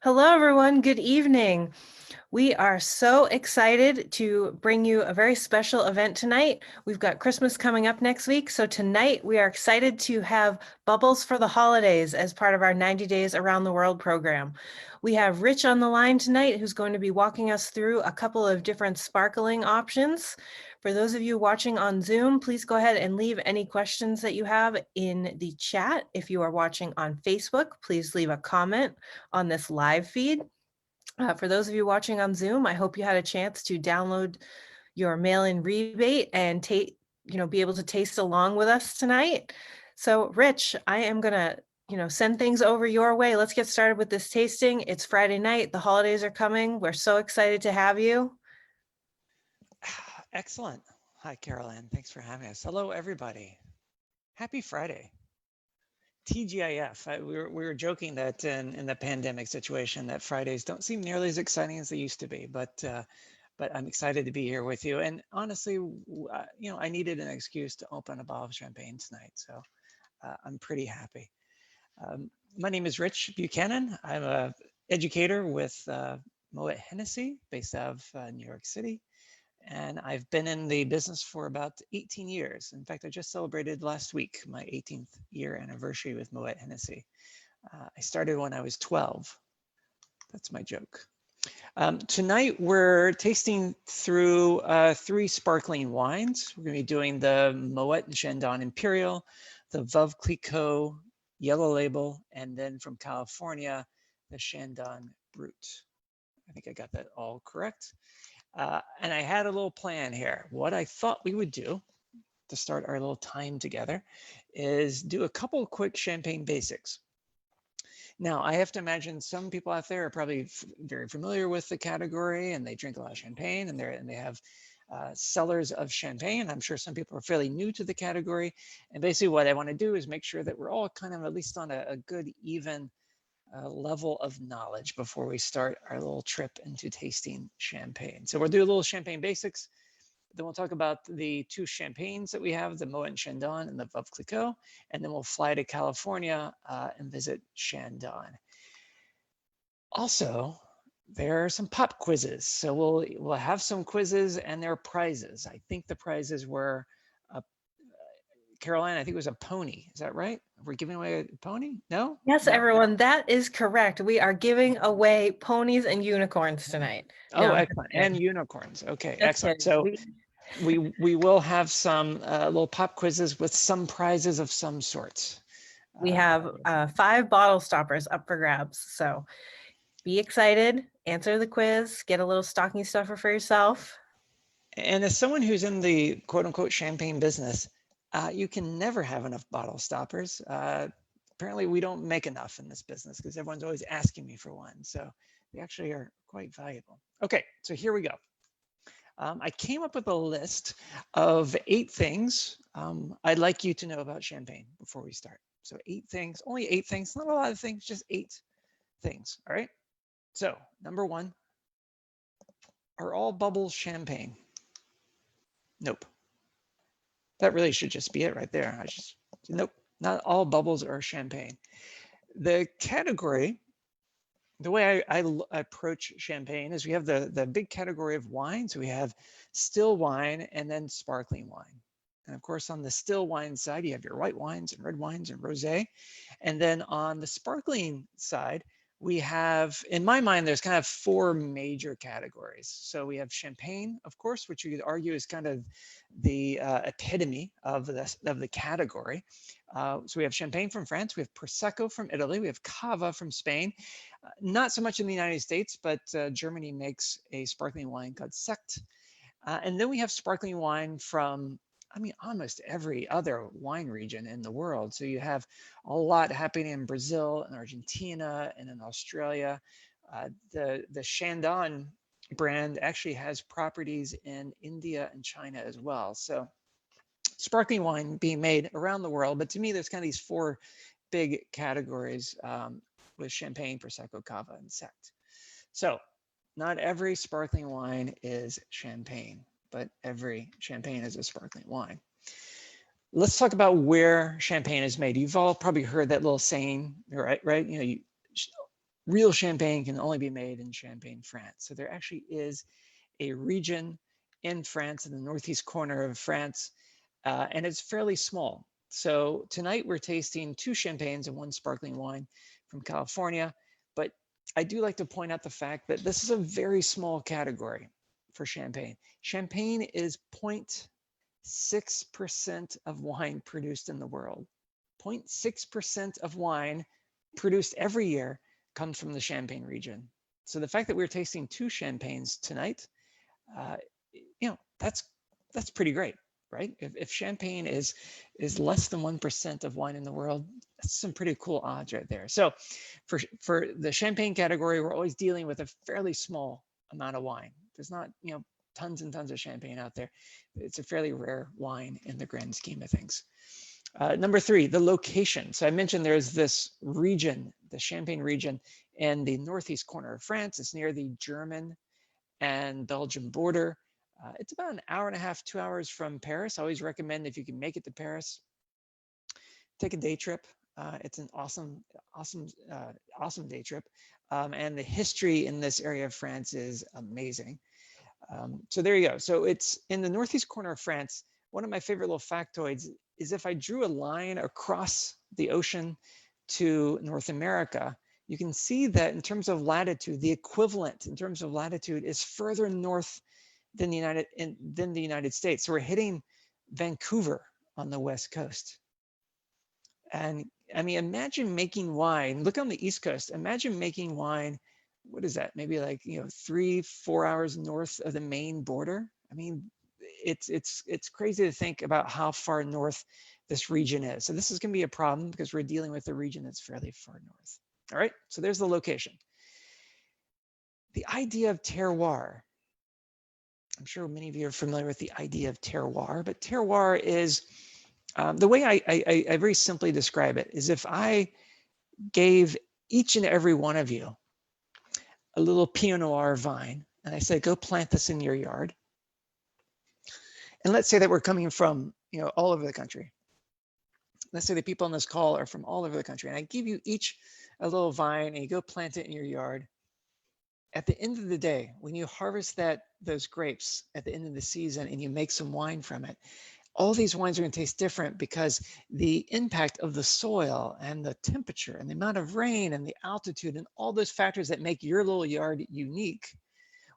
Hello, everyone. Good evening. We are so excited to bring you a very special event tonight. We've got Christmas coming up next week. So tonight we are excited to have Bubbles for the Holidays as part of our 90 Days Around the World program. We have Rich on the line tonight who's going to be walking us through a couple of different sparkling options. For those of you watching on Zoom, please go ahead and leave any questions that you have in the chat. If you are watching on Facebook, please leave a comment on this live feed. For those of you watching on Zoom, I hope you had a chance to download your mail-in rebate and be able to taste along with us tonight. So Rich, I am gonna send things over your way. Let's get started with this tasting. It's Friday night. The holidays are coming. We're so excited to have you. Excellent. Hi, Caroline. Thanks for having us. Hello, everybody. Happy Friday. TGIF. We were joking that in the pandemic situation that Fridays don't seem nearly as exciting as they used to be, but I'm excited to be here with you. And honestly, I needed an excuse to open a bottle of champagne tonight, so I'm pretty happy. My name is Rich Buchanan. I'm an educator with Moët Hennessy, based out of New York City. And I've been in the business for about 18 years. In fact, I just celebrated last week my 18th year anniversary with Moët Hennessy. I started when I was 12. That's my joke. Tonight, we're tasting through 3 sparkling wines. We're going to be doing the Moët Shendon Imperial, the Vulcliko Yellow Label, and then from California, the Shendon Brut. I think I got that all correct. And I had a little plan here. What I thought we would do to start our little time together is do a couple of quick champagne basics. Now, I have to imagine some people out there are probably very familiar with the category and they drink a lot of champagne and they have cellars of champagne. I'm sure some people are fairly new to the category. And basically what I want to do is make sure that we're all kind of at least on a good, even level of knowledge before we start our little trip into tasting champagne. So we'll do a little champagne basics. Then we'll talk about the 2 champagnes that we have, the Moët Shendon and the Vulcliko, and then we'll fly to California and visit Shendon. Also, there are some pop quizzes. So we'll have some quizzes and there are prizes. I think the prizes were Caroline, I think it was a pony. Is that right? We're giving away a pony? No? Yes, No. everyone, that is correct. We are giving away ponies and unicorns tonight. Oh, No, excellent. And unicorns. Okay, just excellent. kidding. So we will have some little pop quizzes with some prizes of some sorts. We have 5 bottle stoppers up for grabs. So be excited, answer the quiz, get a little stocking stuffer for yourself. And as someone who's in the quote unquote champagne business, you can never have enough bottle stoppers. Apparently we don't make enough in this business because everyone's always asking me for one. So they actually are quite valuable. Okay, so here we go. I came up with a list of 8 things I'd like you to know about champagne before we start. So 8 things, only 8 things, not a lot of things, just 8 things, all right? So number 1, are all bubbles champagne? Nope. That really should just be it right there. Nope, not all bubbles are champagne. The category, the way I approach champagne is we have the big category of wine. So we have still wine and then sparkling wine. And of course, on the still wine side, you have your white wines and red wines and rosé. And then on the sparkling side, we have, in my mind, there's kind of 4 major categories. So we have champagne, of course, which you could argue is kind of the epitome of the category. So we have champagne from France, we have Prosecco from Italy, we have Cava from Spain. Not so much in the United States, but Germany makes a sparkling wine called Sekt. And then we have sparkling wine from, I mean, almost every other wine region in the world. So you have a lot happening in Brazil and Argentina and in Australia. The Shendon brand actually has properties in India and China as well. So sparkling wine being made around the world. But to me, there's kind of these 4 big categories with champagne, Prosecco, Cava, and Sekt. So not every sparkling wine is champagne, but every champagne is a sparkling wine. Let's talk about where champagne is made. You've all probably heard that little saying, right? You know, real champagne can only be made in Champagne, France. So there actually is a region in France, in the northeast corner of France, and it's fairly small. So tonight we're tasting 2 champagnes and 1 sparkling wine from California. But I do like to point out the fact that this is a very small category for champagne. Champagne is 0.6% of wine produced in the world. 0.6% of wine produced every year comes from the Champagne region. So the fact that we're tasting 2 champagnes tonight, uh, that's pretty great, right? If champagne is less than 1% of wine in the world, that's some pretty cool odds right there. So for the champagne category, we're always dealing with a fairly small amount of wine. There's not tons and tons of champagne out there. It's a fairly rare wine in the grand scheme of things. Number 3, the location. So I mentioned there's this region, the Champagne region, in the northeast corner of France. It's near the German and Belgian border. It's about an hour and a half, 2 hours from Paris. I always recommend, if you can make it to Paris, take a day trip. It's an awesome day trip. And the history in this area of France is amazing. So there you go. So it's in the northeast corner of France. One of my favorite little factoids is if I drew a line across the ocean to North America, you can see that in terms of latitude, the equivalent in terms of latitude is further north than the United States. So we're hitting Vancouver on the West Coast. And I mean, imagine making wine. Look on the East Coast. Imagine making wine. What is that? Maybe like 3-4 hours north of the Maine border. I mean, it's crazy to think about how far north this region is. So this is going to be a problem because we're dealing with a region that's fairly far north. All right. So there's the location. The idea of terroir. I'm sure many of you are familiar with the idea of terroir, but terroir is the way I very simply describe it is if I gave each and every one of you a little Pinot Noir vine, and I said, go plant this in your yard. And let's say that we're coming from, all over the country. Let's say the people on this call are from all over the country, and I give you each a little vine, and you go plant it in your yard. At the end of the day, when you harvest those grapes at the end of the season and you make some wine from it, all these wines are going to taste different because the impact of the soil and the temperature and the amount of rain and the altitude and all those factors that make your little yard unique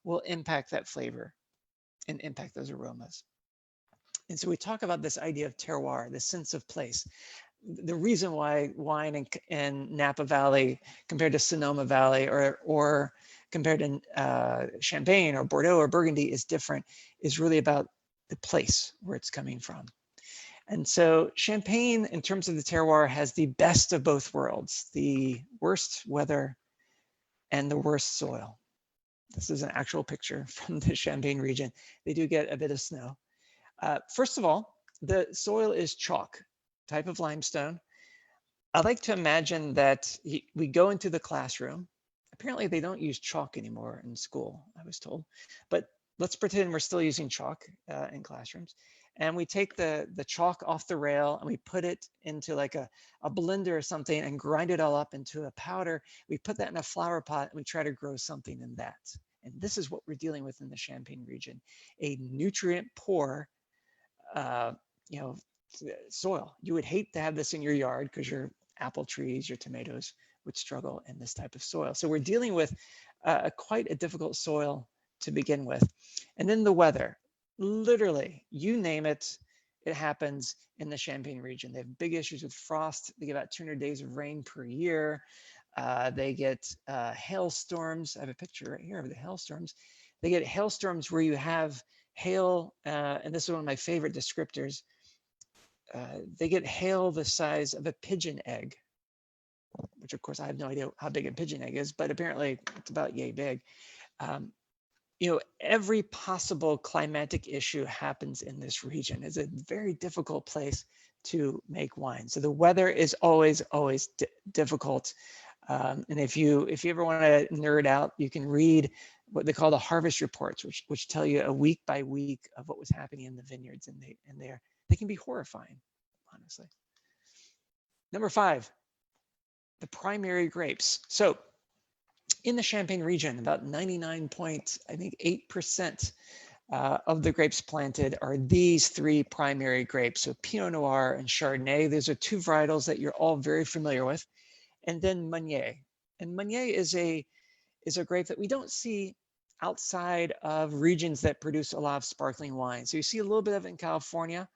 will impact that flavor and impact those aromas. And so we talk about this idea of terroir, the sense of place. The reason why wine in Napa Valley compared to Sonoma Valley or compared to Champagne or Bordeaux or Burgundy is different is really about the place where it's coming from. And so Champagne, in terms of the terroir, has the best of both worlds, the worst weather and the worst soil. This is an actual picture from the Champagne region. They do get a bit of snow. First of all, the soil is chalk, type of limestone. I like to imagine that we go into the classroom. Apparently they don't use chalk anymore in school, I was told, but let's pretend we're still using chalk in classrooms. And we take the chalk off the rail and we put it into like a blender or something and grind it all up into a powder. We put that in a flower pot and we try to grow something in that. And this is what we're dealing with in the Champagne region, a nutrient poor, soil. You would hate to have this in your yard because your apple trees, your tomatoes would struggle in this type of soil. So we're dealing with quite a difficult soil to begin with. And then the weather, literally, you name it, it happens in the Champagne region. They have big issues with frost. They get about 200 days of rain per year. They get hailstorms. I have a picture right here of the hailstorms. They get hailstorms where you have hail, and this is one of my favorite descriptors. They get hail the size of a pigeon egg, which of course I have no idea how big a pigeon egg is, but apparently it's about yay big. Every possible climatic issue happens in this region. It's a very difficult place to make wine. So the weather is always difficult. And if you ever want to nerd out, you can read what they call the harvest reports, which tell you a week by week of what was happening in the vineyards, and they can be horrifying, honestly. Number 5, the primary grapes. So in the Champagne region, about 99.8% of the grapes planted are these three primary grapes. So Pinot Noir and Chardonnay. Those are two varietals that you're all very familiar with. And then Meunier. And Meunier is a grape that we don't see outside of regions that produce a lot of sparkling wine. So you see a little bit of it in California.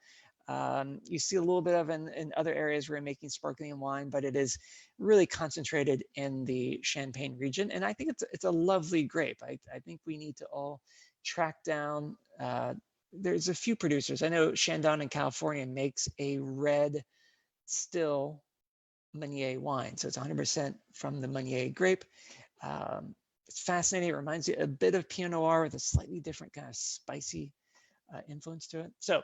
You see a little bit of it in other areas where we're making sparkling wine, but it is really concentrated in the Champagne region. And I think it's a lovely grape. I think we need to all track down. There's a few producers. I know Shendon in California makes a red still Meunier wine. So it's 100% from the Meunier grape. It's fascinating. It reminds you a bit of Pinot Noir with a slightly different kind of spicy influence to it. So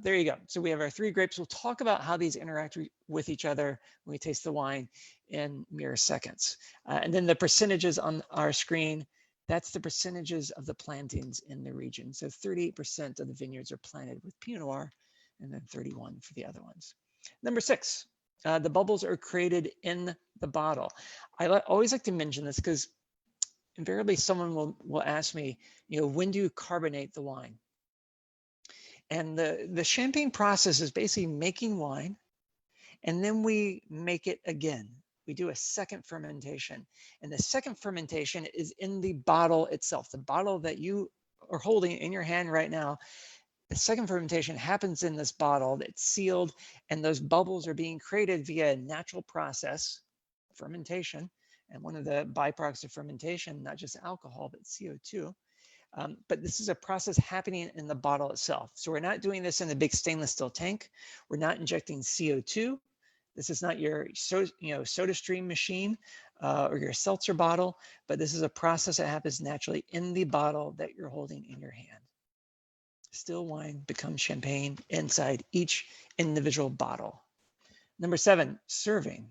there you go. So we have our three grapes. We'll talk about how these interact with each other when we taste the wine in mere seconds. And then the percentages on our screen, that's the percentages of the plantings in the region. So 38% of the vineyards are planted with Pinot Noir, and then 31 for the other ones. Number 6, the bubbles are created in the bottle. I always like to mention this because invariably someone will ask me, when do you carbonate the wine? And the champagne process is basically making wine, and then we make it again. We do a second fermentation, and the second fermentation is in the bottle itself. The bottle that you are holding in your hand right now, the second fermentation happens in this bottle. It's sealed, and those bubbles are being created via a natural process, fermentation. And one of the byproducts of fermentation, not just alcohol, but CO2. But this is a process happening in the bottle itself. So we're not doing this in a big stainless steel tank. We're not injecting CO2. This is not your soda stream machine or your seltzer bottle, but this is a process that happens naturally in the bottle that you're holding in your hand. Still wine becomes champagne inside each individual bottle. Number 7, serving.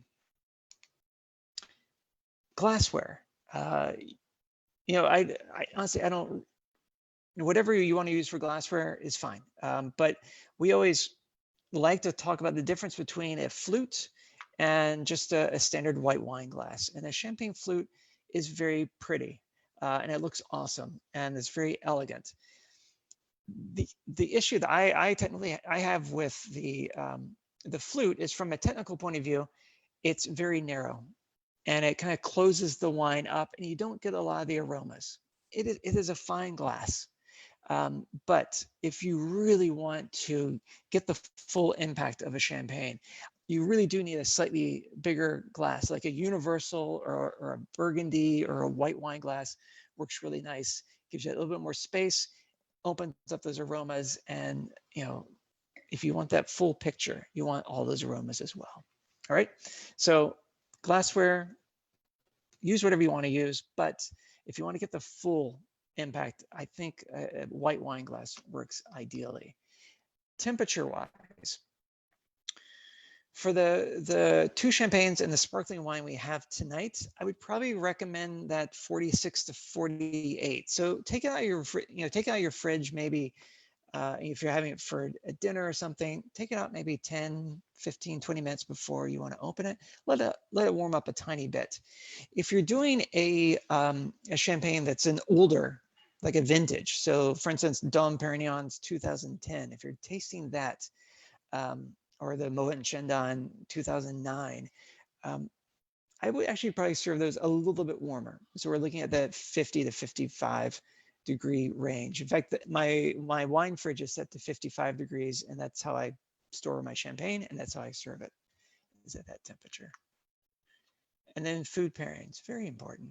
Glassware. I honestly, I don't, whatever you want to use for glassware is fine. But we always like to talk about the difference between a flute and just a standard white wine glass. And a champagne flute is very pretty and it looks awesome and it's very elegant. The issue that I have with the flute is, from a technical point of view, it's very narrow and it kind of closes the wine up and you don't get a lot of the aromas. It is a fine glass. But if you really want to get the full impact of a champagne, you really do need a slightly bigger glass, like a universal or a burgundy or a white wine glass. Works really nice, gives you a little bit more space, opens up those aromas. And, if you want that full picture, you want all those aromas as well. All right. So glassware, use whatever you want to use, but if you want to get the full impact, I think a white wine glass works ideally. Temperature wise, for the two champagnes and the sparkling wine we have tonight, I would probably recommend that 46 to 48. So take it out of your fridge, maybe if you're having it for a dinner or something, take it out maybe 10, 15, 20 minutes before you want to open it. Let it warm up a tiny bit. If you're doing a champagne that's an older, like a vintage, so for instance, Dom Perignon's 2010, if you're tasting that, or the Moët Shendon 2009, I would actually probably serve those a little bit warmer. So we're looking at that 50 to 55 degree range. In fact, my wine fridge is set to 55 degrees, and that's how I store my champagne, and that's how I serve it, is at that temperature. And then food pairings, very important.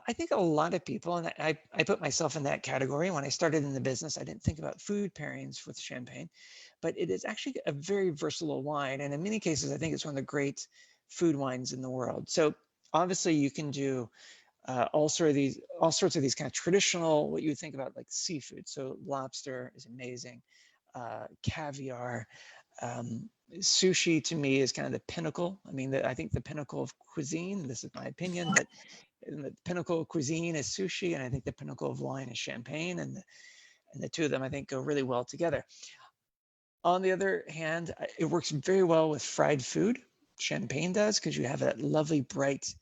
I think a lot of people, and I put myself in that category. When I started in the business, I didn't think about food pairings with champagne, but it is actually a very versatile wine. And in many cases, I think it's one of the great food wines in the world. So obviously you can do all sorts of these kind of traditional, what you would think about like seafood. So lobster is amazing, caviar, sushi to me is kind of the pinnacle. I mean, I think the pinnacle of cuisine, this is my opinion, but the pinnacle of cuisine is sushi, and I think the pinnacle of wine is champagne, and the two of them I think go really well together. On the other hand, it works very well with fried food. Champagne does, because you have that lovely bright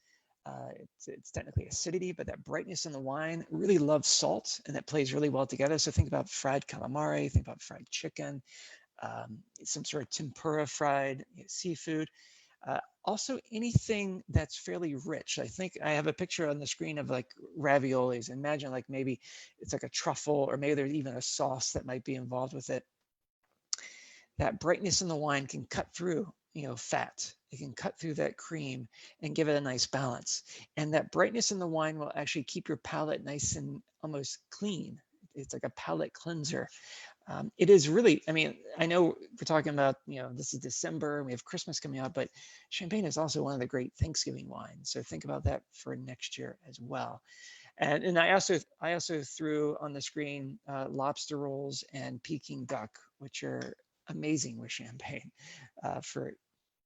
It's technically acidity, but that brightness in the wine really loves salt, and that plays really well together. So think about fried calamari, think about fried chicken, some sort of tempura fried seafood. Also anything that's fairly rich. I think I have a picture on the screen of like raviolis. Imagine like maybe it's like a truffle, or maybe there's even a sauce that might be involved with it. That brightness in the wine can cut through, fat. It can cut through that cream and give it a nice balance. And that brightness in the wine will actually keep your palate nice and almost clean. It's like a palate cleanser. It is really, I mean, I know we're talking about, this is December, we have Christmas coming up, but Champagne is also one of the great Thanksgiving wines. So think about that for next year as well. And I also threw on the screen lobster rolls and Peking duck, which are amazing with Champagne for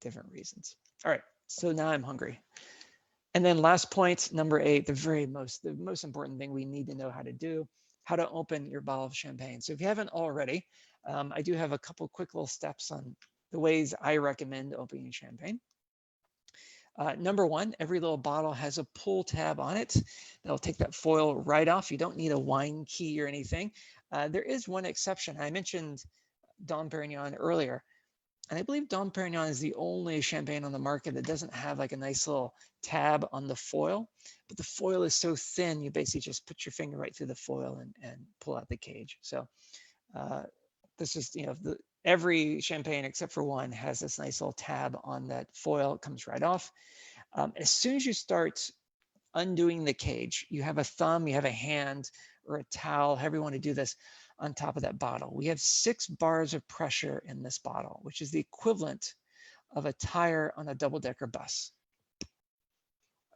different reasons. All right, so now I'm hungry. And then last point, number 8, the most important thing we need to know how to do, how to open your bottle of Champagne. So if you haven't already, I do have a couple quick little steps on the ways I recommend opening Champagne. Number 1, every little bottle has a pull tab on it. That'll take that foil right off. You don't need a wine key or anything. There is one exception. I mentioned Dom Perignon earlier. And I believe Dom Perignon is the only Champagne on the market that doesn't have like a nice little tab on the foil, but the foil is so thin, you basically just put your finger right through the foil and pull out the cage. So this is, every Champagne except for one has this nice little tab on that foil. It comes right off. As soon as you start undoing the cage, you have a thumb, you have a hand or a towel, however you want to do this, on top of that bottle. We have 6 bars of pressure in this bottle, which is the equivalent of a tire on a double-decker bus.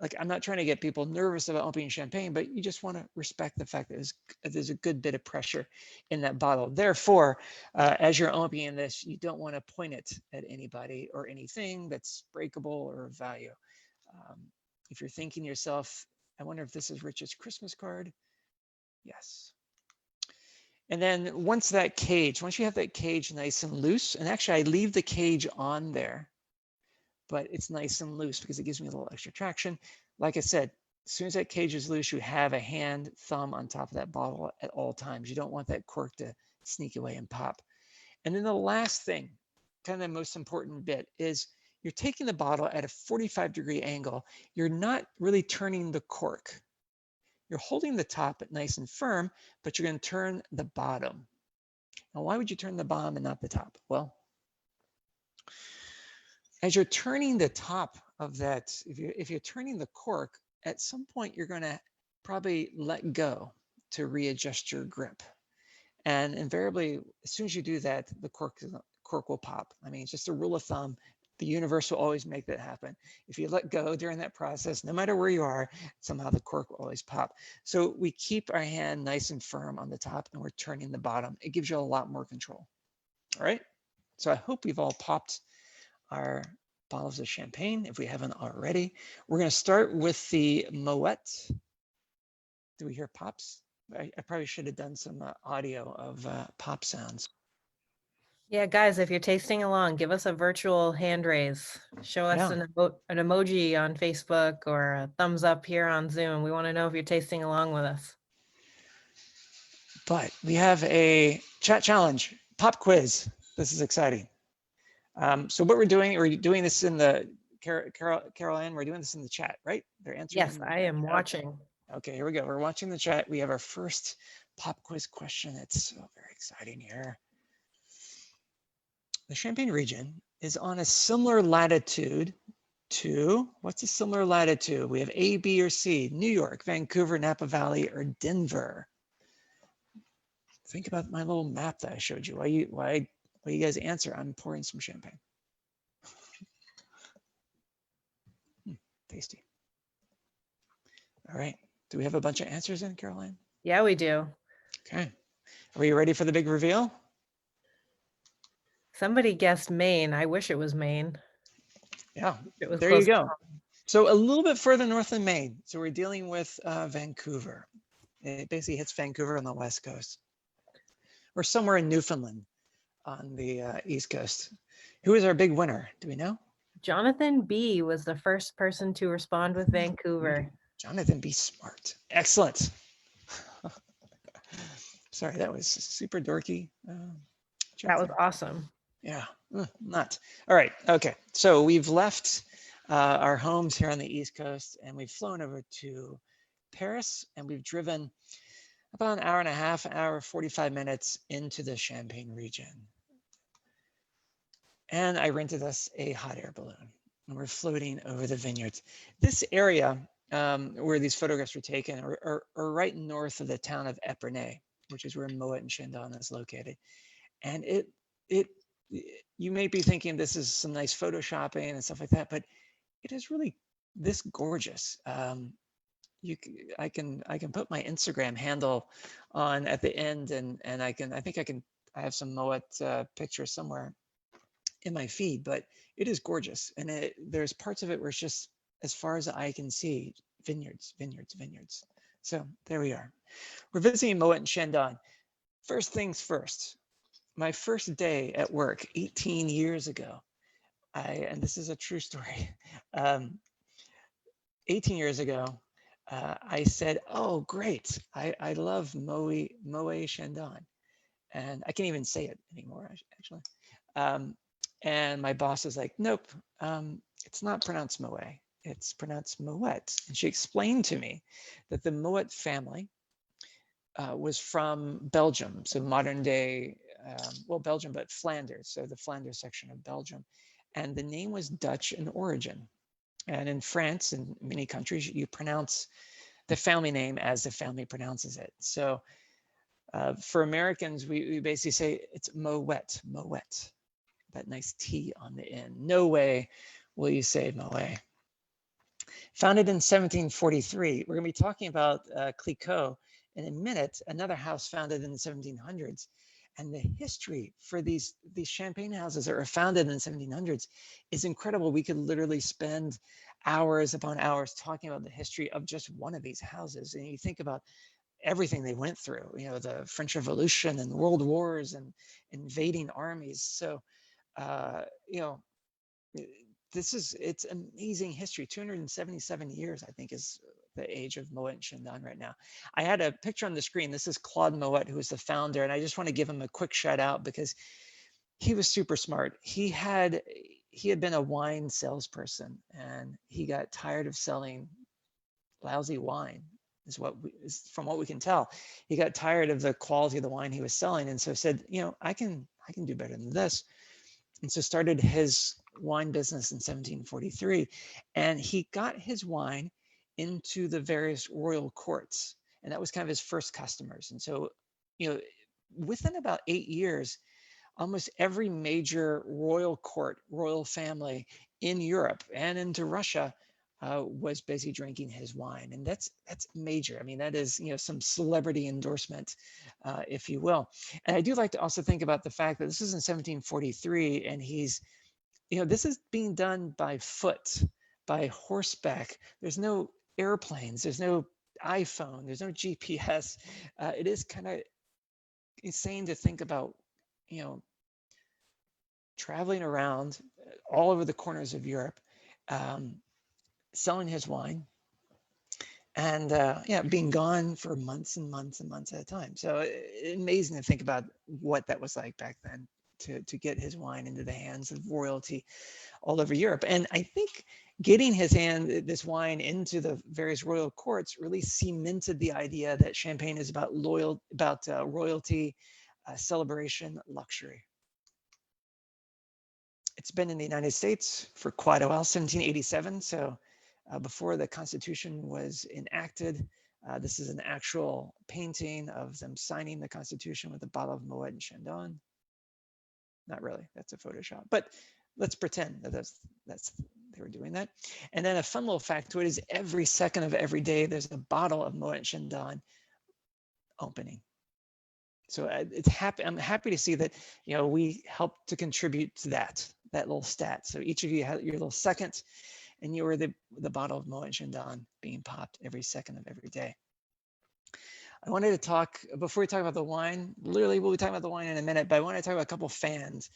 Like, I'm not trying to get people nervous about opening Champagne, but you just want to respect the fact that there's a good bit of pressure in that bottle. Therefore, as you're opening this, you don't want to point it at anybody or anything that's breakable or of value. If you're thinking to yourself, I wonder if this is Rich's Christmas card. Yes. And then once you have that cage nice and loose, and actually I leave the cage on there, but it's nice and loose because it gives me a little extra traction. Like I said, as soon as that cage is loose, you have a hand, thumb on top of that bottle at all times. You don't want that cork to sneak away and pop. And then the last thing, kind of the most important bit, is you're taking the bottle at a 45-degree angle. You're not really turning the cork. You're holding the top nice and firm, but you're going to turn the bottom. Now, why would you turn the bottom and not the top? Well, as you're turning the top of that, if you're turning the cork, at some point you're going to probably let go to readjust your grip. And invariably, as soon as you do that, the cork will pop. I mean, it's just a rule of thumb. The universe will always make that happen. If you let go during that process, no matter where you are, somehow the cork will always pop. So we keep our hand nice and firm on the top and we're turning the bottom. It gives you a lot more control. All right. So I hope we've all popped our bottles of Champagne if we haven't already. We're going to start with the Moët. Do we hear pops? I probably should have done some audio of pop sounds. Yeah, guys, if you're tasting along, give us a virtual hand raise. Show us an emoji on Facebook or a thumbs up here on Zoom. We want to know if you're tasting along with us. But we have a chat challenge, pop quiz. This is exciting. So what we're doing this in the, Carol-Ann, we're doing this in the chat, right? They're answering. Yes, I am watching. Okay, here we go. We're watching the chat. We have our first pop quiz question. It's so very exciting here. The Champagne region is on a similar latitude to, what's a similar latitude? We have A, B, or C, New York, Vancouver, Napa Valley, or Denver. Think about my little map that I showed you. Why you guys answer? I'm pouring some champagne. Tasty. All right. Do we have a bunch of answers in, Caroline? Yeah, we do. Okay. Are you ready for the big reveal? Somebody guessed Maine. I wish it was Maine. Yeah, It was there close you go. So a little bit further north than Maine. So we're dealing with Vancouver. It basically hits Vancouver on the west coast. Or somewhere in Newfoundland on the east coast. Who is our big winner? Do we know? Jonathan B. was the first person to respond with Vancouver. Jonathan B. Smart. Excellent. Sorry, that was super dorky. That was awesome. Yeah, not. All right, okay. So we've left our homes here on the East Coast and we've flown over to Paris and we've driven about an hour and a half, hour, 45 minutes into the Champagne region. And I rented us a hot air balloon and we're floating over the vineyards. This area where these photographs were taken are right north of the town of Epernay, which is where Moët and Shendon is located. And you may be thinking this is some nice photoshopping and stuff like that, but it is really this gorgeous. I can put my Instagram handle on at the end, and I have some Moët pictures somewhere in my feed, but it is gorgeous. And there's parts of it where it's just as far as the eye can see, vineyards, vineyards, vineyards. So there we are. We're visiting Moët and Shendon. First things first, my first day at work 18 years ago, and this is a true story, 18 years ago, I said, oh, great. I love Moët Shendon. And I can't even say it anymore, actually. And my boss is like, nope, it's not pronounced Moët. It's pronounced Moët. And she explained to me that the Moët family was from Belgium. So modern day, well, Belgium, but Flanders. So the Flanders section of Belgium. And the name was Dutch in origin. And in France and many countries, you pronounce the family name as the family pronounces it. So for Americans, we basically say it's Moët, Moët, that nice T on the end. No way will you say Moët. Founded in 1743, we're going to be talking about Clicquot in a minute, another house founded in the 1700s. And the history for these champagne houses that were founded in the 1700s is incredible. We could literally spend hours upon hours talking about the history of just one of these houses. And you think about everything they went through, you know, the French Revolution and world wars and invading armies. So, you know, it's amazing history. 277 years, I think, is the age of Moët and Shendon right now. I had a picture on the screen. This is Claude Moët, who is the founder. And I just want to give him a quick shout out because he was super smart. He had been a wine salesperson and he got tired of selling lousy wine from what we can tell. He got tired of the quality of the wine he was selling. And so said, you know, I can do better than this. And so started his wine business in 1743. And he got his wine into the various royal courts. And that was kind of his first customers. And so, you know, within about 8 years, almost every major royal court, royal family in Europe and into Russia was busy drinking his wine. And that's major. I mean, that is, you know, some celebrity endorsement, if you will. And I do like to also think about the fact that this is in 1743 and he's, you know, this is being done by foot, by horseback. There's no airplanes, there's no iPhone, there's no GPS. It is kind of insane to think about, you know, traveling around all over the corners of Europe, selling his wine, and yeah, being gone for months and months and months at a time. So amazing to think about what that was like back then to get his wine into the hands of royalty all over Europe. And I think getting this wine into the various royal courts really cemented the idea that champagne is about royalty, celebration, luxury. It's been in the United States for quite a while, 1787. So before the Constitution was enacted, this is an actual painting of them signing the Constitution with a bottle of Moët and Shendon. Not really, that's a Photoshop, but let's pretend that that's they were doing that. And then a fun little factoid is every second of every day, there's a bottle of Moët and Shendon opening. So I'm happy to see that, you know, we help to contribute to that little stat. So each of you had your little second, and you were the bottle of Moët and Shendon being popped every second of every day. I wanted to talk, before we talk about the wine, literally we'll be talking about the wine in a minute, but I want to talk about a couple fans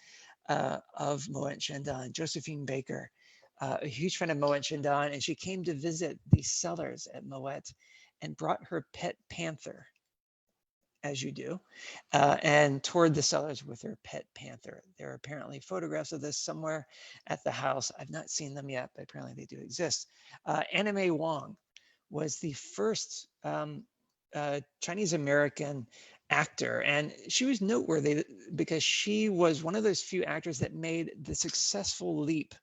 of Moët and Shendon. Josephine Baker, a huge fan of Moët Shendon, and she came to visit the cellars at Moët and brought her pet panther, as you do, and toured the cellars with her pet panther. There are apparently photographs of this somewhere at the house. I've not seen them yet, but apparently they do exist. Anime Wong was the first Chinese American actor, and she was noteworthy because she was one of those few actors that made the successful leap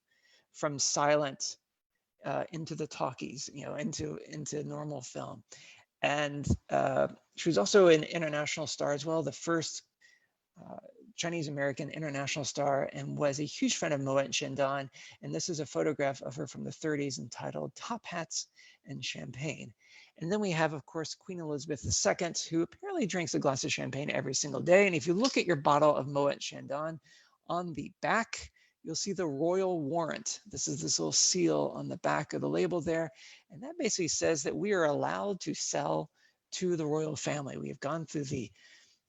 from silent into the talkies, into normal film. And she was also an international star as well, the first Chinese American international star, and was a huge fan of Moët Shendon. And this is a photograph of her from the 30s entitled Top Hats and Champagne. And then we have, of course, Queen Elizabeth II, who apparently drinks a glass of champagne every single day. And if you look at your bottle of Moët Shendon, on the back, you'll see the royal warrant. This is this little seal on the back of the label there. And that basically says that we are allowed to sell to the royal family. We have gone through the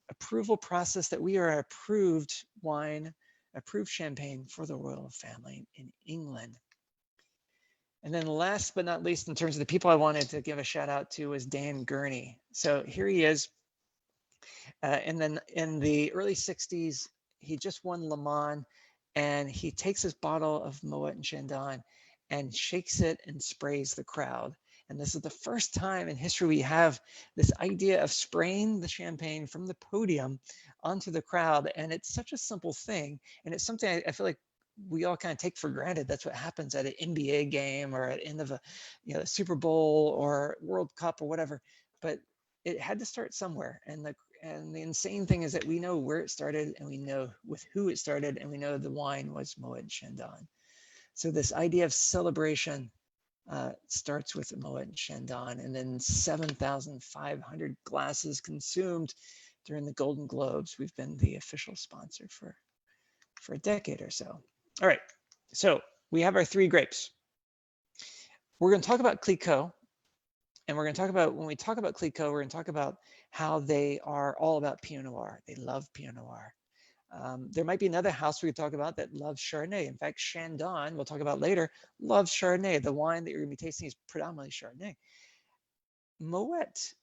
approval process, that we are approved wine, approved champagne for the royal family in England. And then last but not least, in terms of the people I wanted to give a shout out to, was Dan Gurney. So here he is. And then in the early 60s, he just won Le Mans, and he takes his bottle of Moët and Shendon and shakes it and sprays the crowd. And this is the first time in history we have this idea of spraying the champagne from the podium onto the crowd. And it's such a simple thing. And it's something I feel like we all kind of take for granted. That's what happens at an NBA game or at the end of a Super Bowl or World Cup or whatever. But it had to start somewhere. And the insane thing is that we know where it started, and we know with who it started, and we know the wine was Moët Shendon. So this idea of celebration starts with Moët Shendon, and then 7,500 glasses consumed during the Golden Globes. We've been the official sponsor for a decade or so. All right, so we have our 3 grapes. We're going to talk about Clicquot, and we're going to talk about, when we talk about Clicquot, we're going to talk about how they are all about Pinot Noir. They love Pinot Noir. There might be another house we could talk about that loves Chardonnay. In fact, Shendon, we'll talk about later, loves Chardonnay. The wine that you're going to be tasting is predominantly Chardonnay. Moët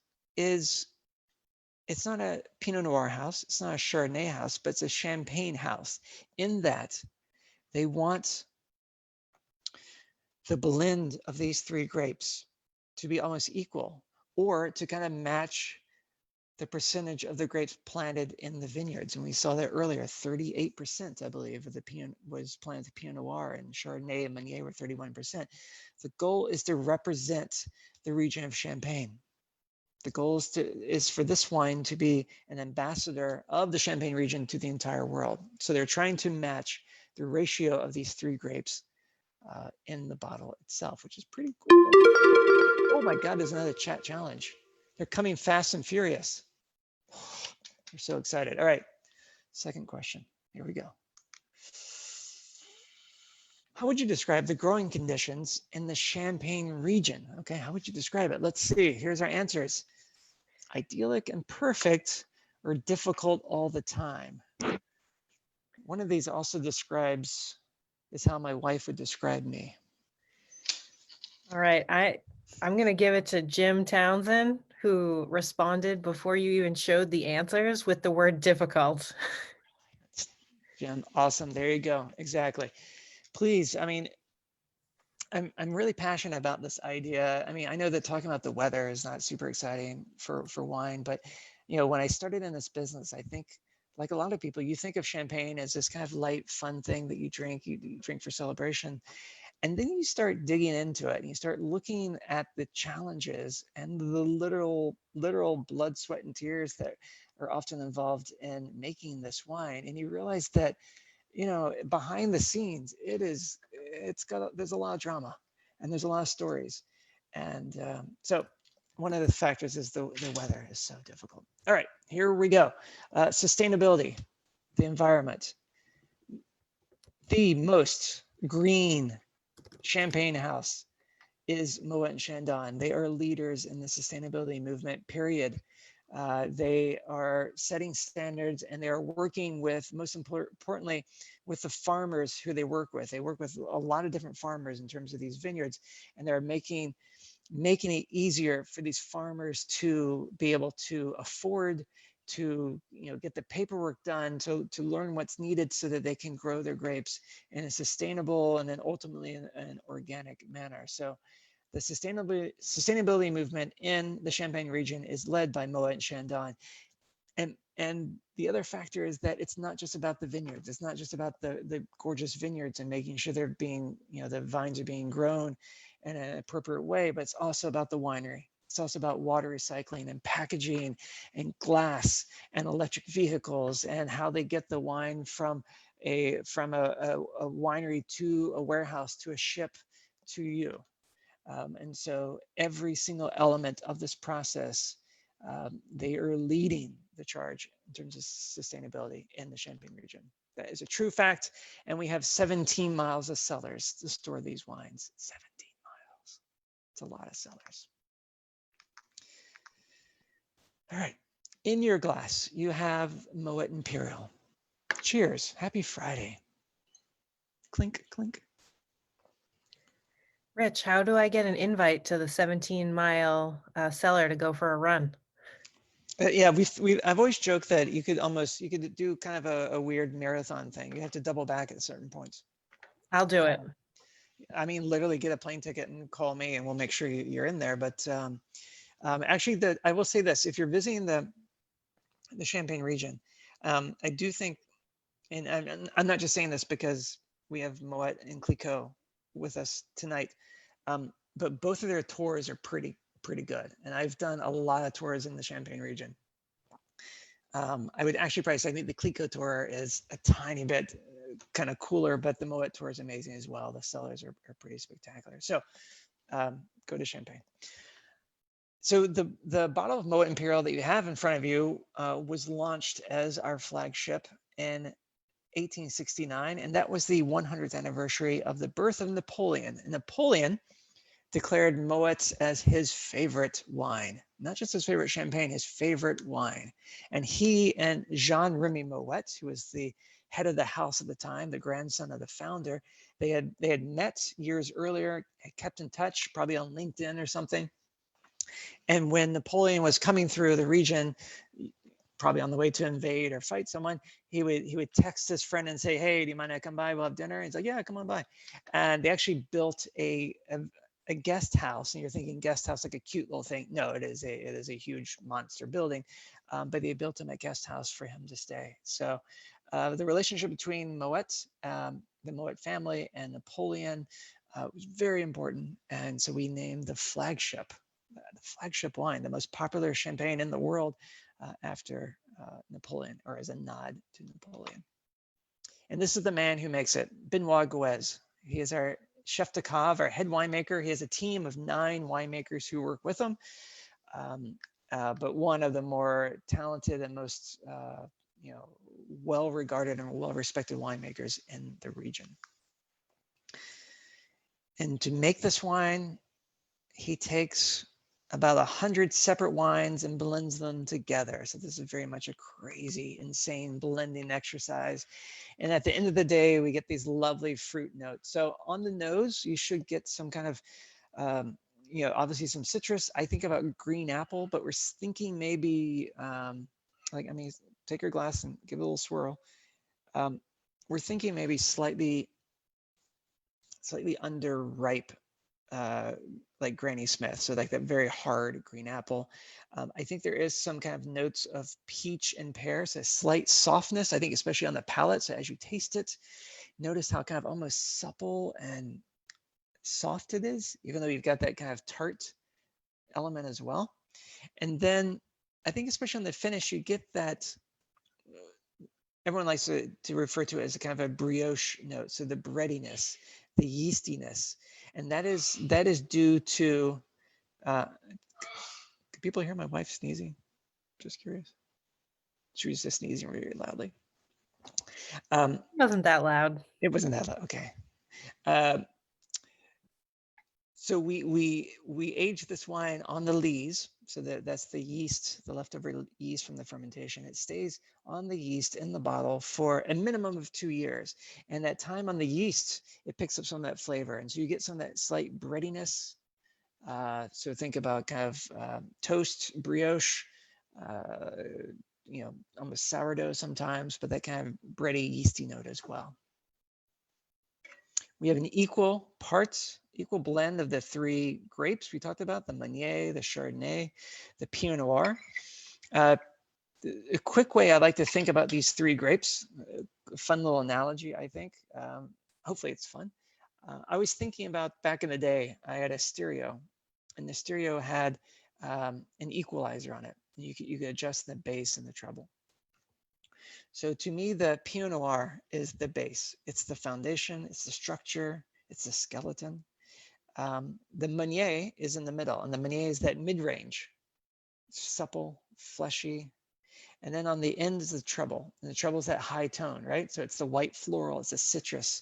it's not a Pinot Noir house, it's not a Chardonnay house, but it's a Champagne house, in that they want the blend of these 3 grapes to be almost equal, or to kind of match the percentage of the grapes planted in the vineyards. And we saw that earlier, 38%, I believe, of the Pinot was planted to Pinot Noir, and Chardonnay and Meunier were 31%. The goal is to represent the region of Champagne. The goal is for this wine to be an ambassador of the Champagne region to the entire world. So they're trying to match the ratio of these 3 grapes in the bottle itself, which is pretty cool. Oh my God, there's another chat challenge. They're coming fast and furious. We're so excited. All right, second question. Here we go. How would you describe the growing conditions in the Champagne region? Okay, how would you describe it? Let's see. Here's our answers. Idyllic and perfect, or difficult all the time? One of these also describes, is how my wife would describe me. All right, I'm going to give it to Jim Townsend, who responded before you even showed the answers with the word difficult. Jim, awesome. There you go. Exactly. Please, I mean, I'm really passionate about this idea. I mean, I know that talking about the weather is not super exciting for wine, but when I started in this business, I think, like a lot of people, you think of champagne as this kind of light, fun thing that you drink for celebration. And then you start digging into it, and you start looking at the challenges and the literal blood, sweat, and tears that are often involved in making this wine. And you realize that, behind the scenes, there's a lot of drama, and there's a lot of stories. And so one of the factors is the weather is so difficult. All right, here we go. Sustainability, the environment. The most green Champagne house is Moët and Shendon. They are leaders in the sustainability movement, period. They are setting standards, and they are working with, most importantly, with the farmers who they work with. They work with a lot of different farmers in terms of these vineyards, and they're making it easier for these farmers to be able to afford to, get the paperwork done, to learn what's needed so that they can grow their grapes in a sustainable and then ultimately in an organic manner. So the sustainability movement in the Champagne region is led by Moët and Shendon. And the other factor is that it's not just about the vineyards. It's not just about the gorgeous vineyards and making sure they're being, the vines are being grown in an appropriate way, but it's also about the winery. It's also about water recycling and packaging and glass and electric vehicles and how they get the wine from a winery to a warehouse to a ship to you. And so every single element of this process, they are leading the charge in terms of sustainability in the Champagne region. That is a true fact. And we have 17 miles of cellars to store these wines. 17 miles. It's a lot of cellars. All right. In your glass, you have Moët Imperial. Cheers. Happy Friday. Clink, clink. Rich, how do I get an invite to the 17-mile cellar to go for a run? Yeah, I've always joked that you could do kind of a weird marathon thing. You have to double back at certain points. I'll do it. I mean, literally get a plane ticket and call me, and we'll make sure you're in there. But actually, I will say this: if you're visiting the Champagne region, I do think, and I'm not just saying this because we have Moët and Vulcliko with us tonight, but both of their tours are pretty good. And I've done a lot of tours in the Champagne region. I would actually probably say I think the Vulcliko tour is a tiny bit kind of cooler, but the Moët tour is amazing as well. The cellars are pretty spectacular. So go to Champagne. So the bottle of Moët Imperial that you have in front of you was launched as our flagship in 1869, and that was the 100th anniversary of the birth of Napoleon. And Napoleon declared Moët as his favorite wine, not just his favorite champagne, his favorite wine. And he and Jean-Remy Moët, who was the head of the house at the time, the grandson of the founder, they had met years earlier, had kept in touch, probably on LinkedIn or something. And when Napoleon was coming through the region, probably on the way to invade or fight someone, he would text his friend and say, "Hey, do you mind I come by? We'll have dinner." And he's like, "Yeah, come on by." And they actually built a guest house. And you're thinking guest house like a cute little thing. No, it is a huge monster building. But they built him a guest house for him to stay. So the relationship between Moët, the Moët family, and Napoleon was very important. And so we named the flagship wine, the most popular champagne in the world, after Napoleon, or as a nod to Napoleon. And this is the man who makes it, Benoit Gouez. He is our chef de cave, our head winemaker. He has a team of 9 winemakers who work with him, but one of the more talented and most well-regarded and well-respected winemakers in the region. And to make this wine, he takes about 100 separate wines and blends them together. So this is very much a crazy, insane blending exercise. And at the end of the day, we get these lovely fruit notes. So on the nose, you should get some kind of, obviously some citrus. I think about green apple, but we're thinking maybe, take your glass and give it a little swirl. We're thinking maybe slightly underripe, like Granny Smith, so like that very hard green apple. I think there is some kind of notes of peach and pear, so a slight softness, I think, especially on the palate. So as you taste it, notice how kind of almost supple and soft it is, even though you've got that kind of tart element as well. And then I think especially on the finish, you get that, everyone likes to refer to it as a kind of a brioche note. So the breadiness, the yeastiness, and that is due to, can people hear my wife sneezing? Just curious. She was just sneezing really loudly. It wasn't that loud. It wasn't that loud, okay. So we age this wine on the lees. So that's the yeast, the leftover yeast from the fermentation. It stays on the yeast in the bottle for a minimum of 2 years. And that time on the yeast, it picks up some of that flavor. And so you get some of that slight breadiness. So think about kind of toast, brioche, uh, almost sourdough sometimes, but that kind of bready, yeasty note as well. We have an equal blend of the three grapes we talked about, the Meunier, the Chardonnay, the Pinot Noir. A quick way I like to think about these three grapes, a fun little analogy, I think. Hopefully it's fun. I was thinking about back in the day, I had a stereo, and the stereo had an equalizer on it. You could adjust the bass and the treble. So to me, the Pinot Noir is the base. It's the foundation, it's the structure, it's the skeleton. The Meunier is in the middle, and the Meunier is that mid-range, supple, fleshy. And then on the end is the treble, and the treble is that high tone, right? So it's the white floral, it's the citrus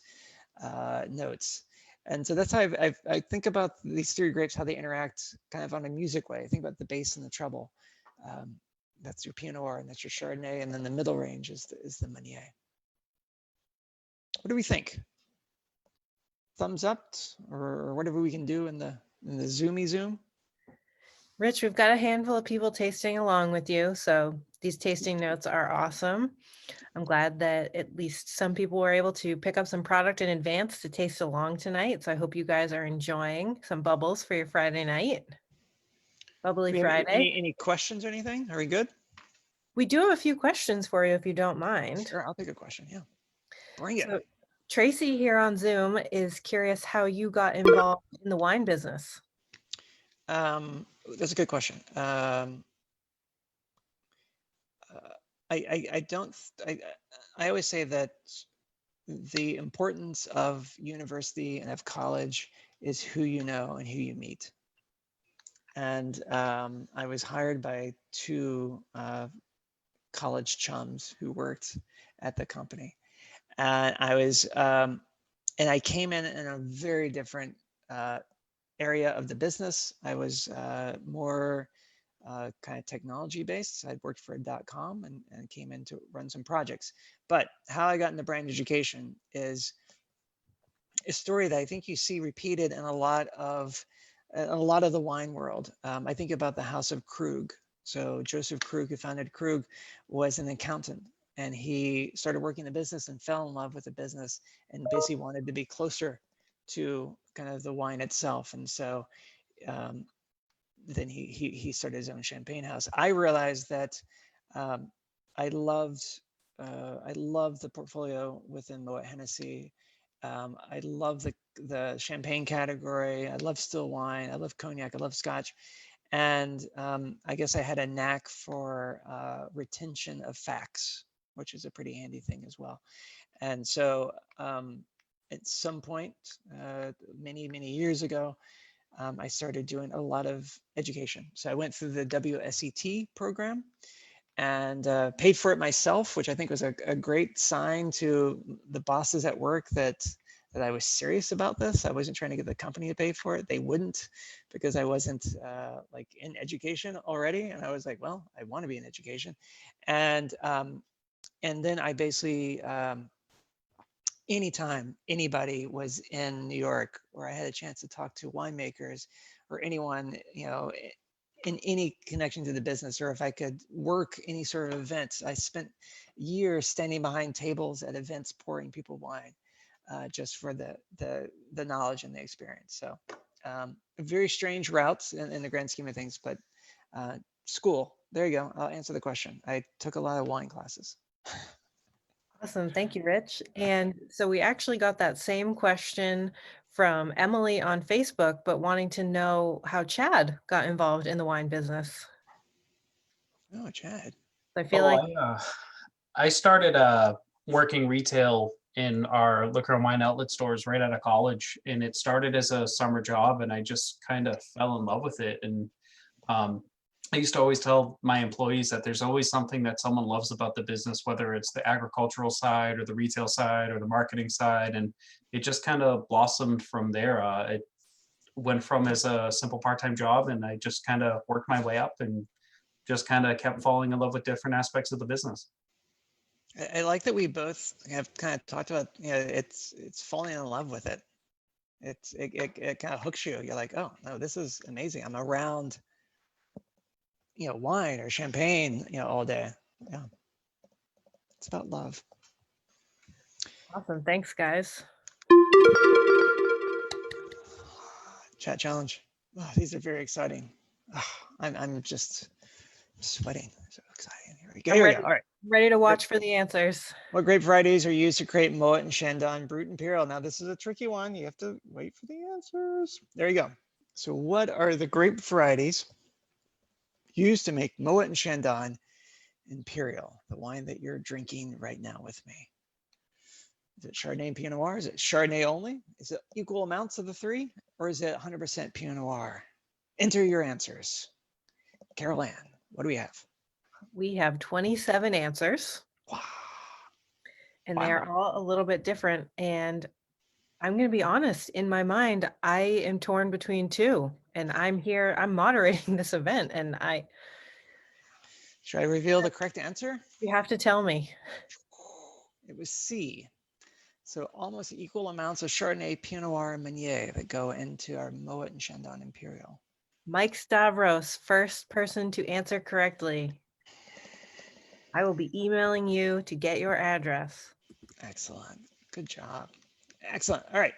notes. And so that's how I think about these three grapes, how they interact kind of on a music way. I think about the bass and the treble. That's your Pinot Noir, and that's your Chardonnay, and then the middle range is the Meunier. What do we think? Thumbs up, or whatever we can do in the Zoomy Zoom? Rich, we've got a handful of people tasting along with you, so these tasting notes are awesome. I'm glad that at least some people were able to pick up some product in advance to taste along tonight. So I hope you guys are enjoying some bubbles for your Friday night. Bubbly Do we have Friday. any questions or anything? Are we good? We do have a few questions for you if you don't mind. Sure, I'll take a question. Yeah, bring it. So Tracy here on Zoom is curious how you got involved in the wine business. That's a good question. I don't. I always say that the importance of university and of college is who you know and who you meet. And I was hired by two college chums who worked at the company, and I came in a very different area of the business. I was more kind of technology based. I'd worked for a .com and came in to run some projects. But how I got into brand education is a story that I think you see repeated in a lot of the wine world. I think about the House of Krug. So Joseph Krug, who founded Krug, was an accountant, and he started working the business and fell in love with the business and basically wanted to be closer to kind of the wine itself. And so then he started his own champagne house. I realized that I loved the portfolio within Moët Hennessy. I love the champagne category. I love still wine. I love cognac. I love Scotch. And I guess I had a knack for retention of facts, which is a pretty handy thing as well. And so at some point, many years ago, I started doing a lot of education. So I went through the WSET program and paid for it myself, which I think was a great sign to the bosses at work that I was serious about this. I wasn't trying to get the company to pay for it. They wouldn't, because I wasn't like in education already. And I was like, well, I want to be in education. And then I basically, anytime anybody was in New York, or I had a chance to talk to winemakers or anyone, in any connection to the business, or if I could work any sort of events, I spent years standing behind tables at events pouring people wine, just for the knowledge and the experience. So a very strange routes in the grand scheme of things, but school, there you go. I'll answer the question. I took a lot of wine classes. Awesome. Thank you, Rich. And so we actually got that same question from Emily on Facebook, but wanting to know how Chad got involved in the wine business. Oh, Chad. I feel like I started working retail in our liquor and wine outlet stores right out of college, and it started as a summer job, and I just kind of fell in love with it. And I used to always tell my employees that there's always something that someone loves about the business, whether it's the agricultural side or the retail side or the marketing side, and it just kind of blossomed from there. went from as a simple part-time job, and I just kind of worked my way up and just kind of kept falling in love with different aspects of the business. I like that we both have kind of talked about, it's falling in love with it. It kind of hooks you. You're like, oh no, this is amazing. I'm around, wine or champagne, all day. Yeah. It's about love. Awesome. Thanks, guys. Chat challenge. Oh, these are very exciting. Oh, I'm just sweating. So exciting. Here we go. I'm Here we ready. go. All right. Ready to watch for the answers. What grape varieties are used to create Moët and Shendon Brut Imperial? Now, this is a tricky one. You have to wait for the answers. There you go. So what are the grape varieties used to make Moët and Shendon Imperial, the wine that you're drinking right now with me? Is it Chardonnay and Pinot Noir? Is it Chardonnay only? Is it equal amounts of the three? Or is it 100% Pinot Noir? Enter your answers. Carol Ann, what do we have? We have 27 answers. Wow. And they're all a little bit different. And I'm going to be honest, in my mind, I am torn between two. And I'm moderating this event. And Should I reveal the correct answer? you have to tell me. It was C. So almost equal amounts of Chardonnay, Pinot Noir, and Meunier that go into our Moët and Shendon Imperial. Mike Stavros, first person to answer correctly. I will be emailing you to get your address. Excellent. Good job. Excellent. All right.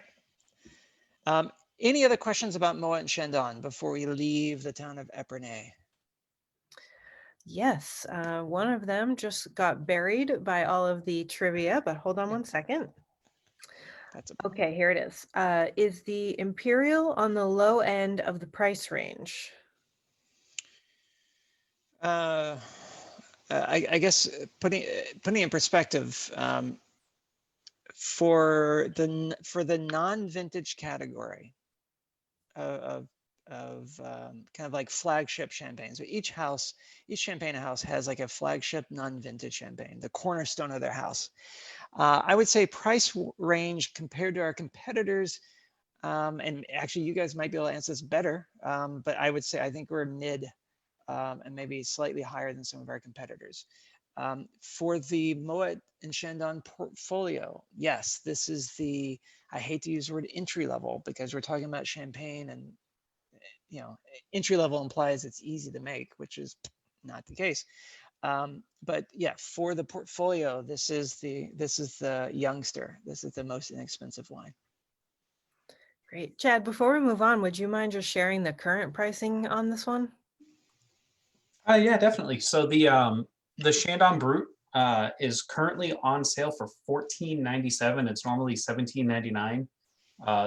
Any other questions about Moët and Shendon before we leave the town of Epernay? Yes, one of them just got buried by all of the trivia, but hold on one second. Okay, here it is. Is the Imperial on the low end of the price range? I guess putting in perspective, for the non-vintage category of kind of like flagship champagne. So each champagne house has like a flagship non-vintage champagne, the cornerstone of their house. I would say price range compared to our competitors, and actually you guys might be able to answer this better, but I would say I think we're mid and maybe slightly higher than some of our competitors. For the Moët and Shendon portfolio, yes, this is I hate to use the word entry level because we're talking about champagne, and entry level implies it's easy to make, which is not the case. But yeah, for the portfolio, this is the youngster. This is the most inexpensive wine. Great. Chad, before we move on, would you mind just sharing the current pricing on this one? Yeah, definitely. So the Shandon Brut is currently on sale for $14.97. It's normally $17.99.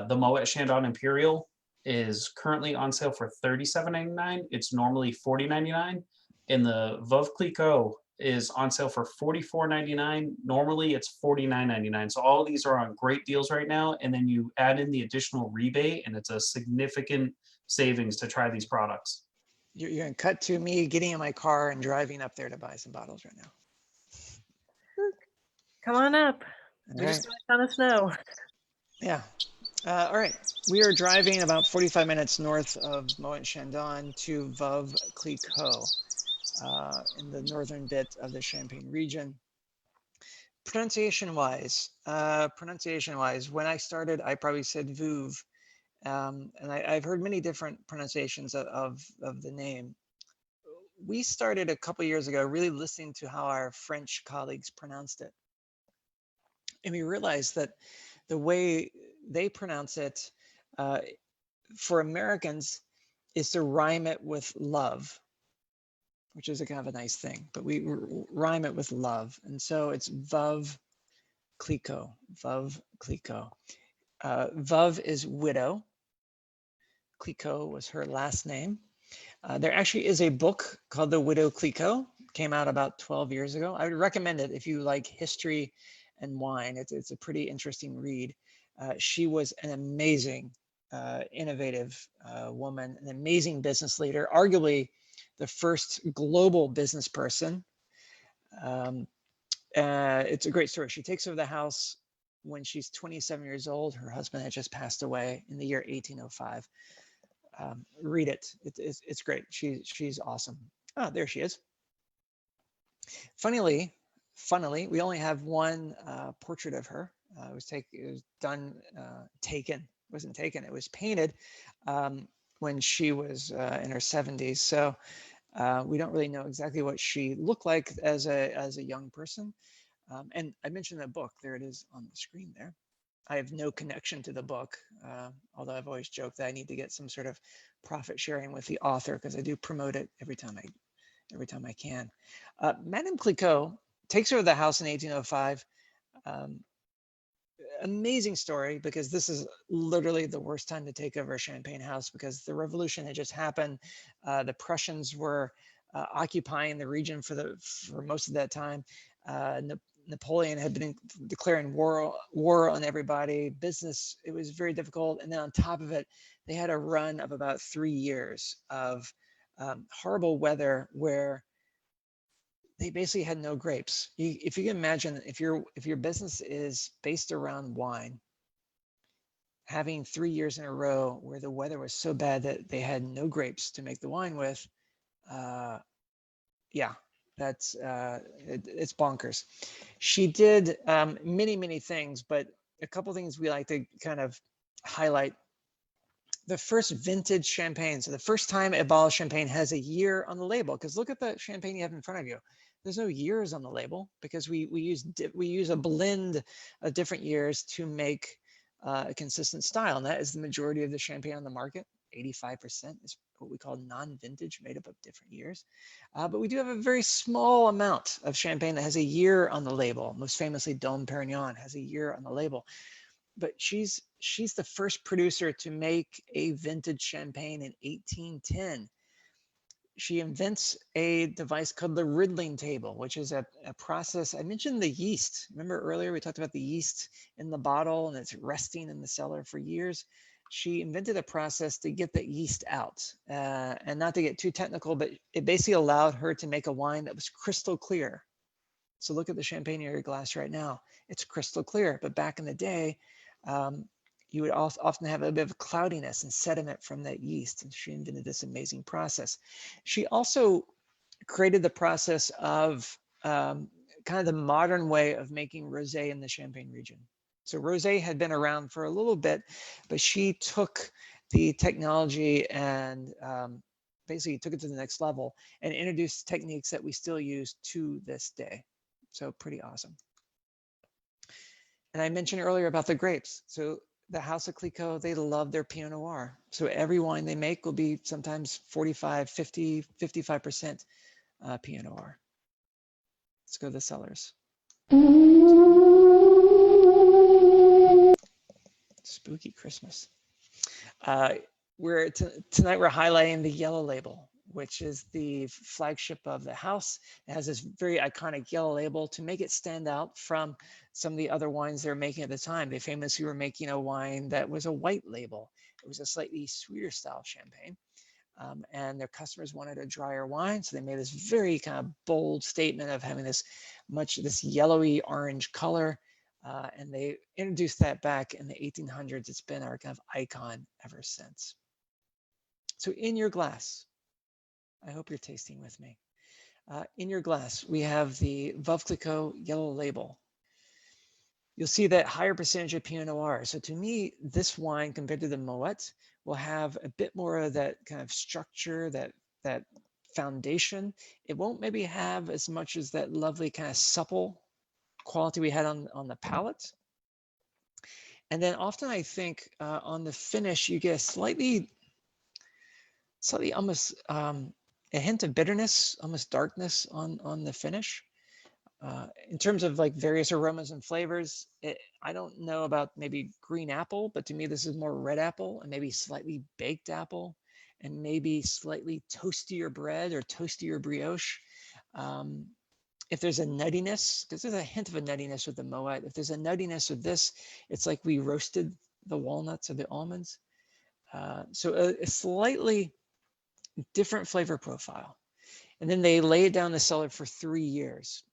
The Moët Shandon Imperial is currently on sale for $37.99. It's normally $40.99. And the Vulcliko is on sale for $44.99. Normally it's $49.99. So all of these are on great deals right now. And then you add in the additional rebate, and it's a significant savings to try these products. You're going to cut to me getting in my car and driving up there to buy some bottles right now. Come on up. We just got a ton of snow. Yeah. All right. We are driving about 45 minutes north of Moët Shendon to Vulcliko in the northern bit of the Champagne region. Pronunciation-wise, when I started, I probably said Vouv. And I've heard many different pronunciations of the name. We started a couple years ago really listening to how our French colleagues pronounced it. And we realized that the way they pronounce it for Americans is to rhyme it with love, which is a kind of a nice thing, but we rhyme it with love. And so it's Vulcliko. Vuv is widow. Clicquot was her last name. There actually is a book called The Widow Clicquot, came out about 12 years ago. I would recommend it if you like history and wine. It's a pretty interesting read. She was an amazing, innovative woman, an amazing business leader, arguably the first global business person. It's a great story. She takes over the house when she's 27 years old. Her husband had just passed away in the year 1805. Read it. It's great. She's awesome. Oh, there she is. Funnily, we only have one portrait of her. It was taken. It wasn't taken. It was painted when she was in her 70s. So we don't really know exactly what she looked like as a young person. And I mentioned that book. There it is on the screen there. I have no connection to the book, although I've always joked that I need to get some sort of profit sharing with the author, because I do promote it every time I can. Madame Clicquot takes over the house in 1805. Amazing story, because this is literally the worst time to take over a champagne house, because the revolution had just happened. The Prussians were occupying the region for most of that time. Napoleon had been declaring war on everybody. Business, it was very difficult. And then on top of it, they had a run of about 3 years of horrible weather where they basically had no grapes. If you can imagine, if your business is based around wine, having 3 years in a row where the weather was so bad that they had no grapes to make the wine with, yeah, that's it's bonkers. She did many things, but a couple things we like to kind of highlight. The first vintage champagne. So the first time a bottle of champagne has a year on the label, because look at the champagne you have in front of you. There's no years on the label, because we use a blend of different years to make a consistent style, and that is the majority of the champagne on the market. 85% is what we call non-vintage, made up of different years. But we do have a very small amount of champagne that has a year on the label. Most famously, Dom Perignon has a year on the label. But she's the first producer to make a vintage champagne in 1810. She invents a device called the riddling table, which is a process. I mentioned the yeast. Remember earlier we talked about the yeast in the bottle and it's resting in the cellar for years. She invented a process to get the yeast out, and not to get too technical, but it basically allowed her to make a wine that was crystal clear. So look at the champagne in your glass right now. It's crystal clear, but back in the day, you would often have a bit of cloudiness and sediment from that yeast, and she invented this amazing process. She also created the process of kind of the modern way of making rosé in the Champagne region. So rosé had been around for a little bit, but she took the technology and basically took it to the next level and introduced techniques that we still use to this day. So pretty awesome. And I mentioned earlier about the grapes. So the House of Clicquot, they love their Pinot Noir. So every wine they make will be sometimes 45, 50, 55% Pinot Noir. Let's go to the cellars. Spooky Christmas. Tonight we're highlighting the yellow label, which is the flagship of the house. It has this very iconic yellow label to make it stand out from some of the other wines they're making at the time. They famously were making a wine that was a white label. It was a slightly sweeter style champagne. And their customers wanted a drier wine. So they made this very kind of bold statement of having this yellowy orange color. And they introduced that back in the 1800s. It's been our kind of icon ever since. So in your glass, I hope you're tasting with me. In your glass, we have the Vulcliko yellow label. You'll see that higher percentage of Pinot Noir. So to me, this wine compared to the Moët will have a bit more of that kind of structure, that foundation. It won't maybe have as much as that lovely kind of supple quality we had on the palate. And then often I think on the finish, you get a slightly almost a hint of bitterness, almost darkness on the finish. In terms of like various aromas and flavors, I don't know about maybe green apple, but to me, this is more red apple and maybe slightly baked apple and maybe slightly toastier bread or toastier brioche. If there's a nuttiness, because there's a hint of a nuttiness with the Moët, if there's a nuttiness with this, it's like we roasted the walnuts or the almonds. So a slightly different flavor profile. And then they lay it down the cellar for 3 years.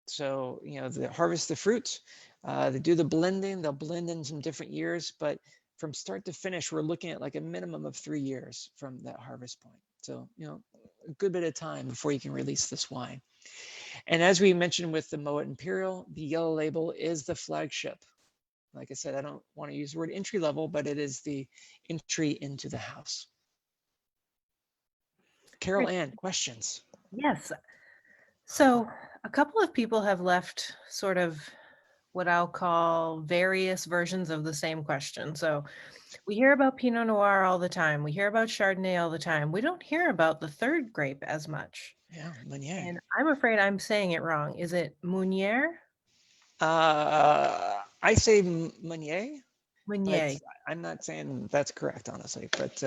So, they harvest the fruit, They do the blending, they'll blend in some different years, but from start to finish, we're looking at like a minimum of 3 years from that harvest point. So, a good bit of time before you can release this wine. And as we mentioned with the Moët Imperial, the yellow label is the flagship. Like I said, I don't want to use the word entry level, but it is the entry into the house. Carol Ann, questions? Yes. So a couple of people have left sort of what I'll call various versions of the same question. So we hear about Pinot Noir all the time. We hear about Chardonnay all the time. We don't hear about the third grape as much. Yeah, Meunier. And I'm afraid I'm saying it wrong. Is it Meunier? I say Meunier, but Meunier. I'm not saying that's correct, honestly. But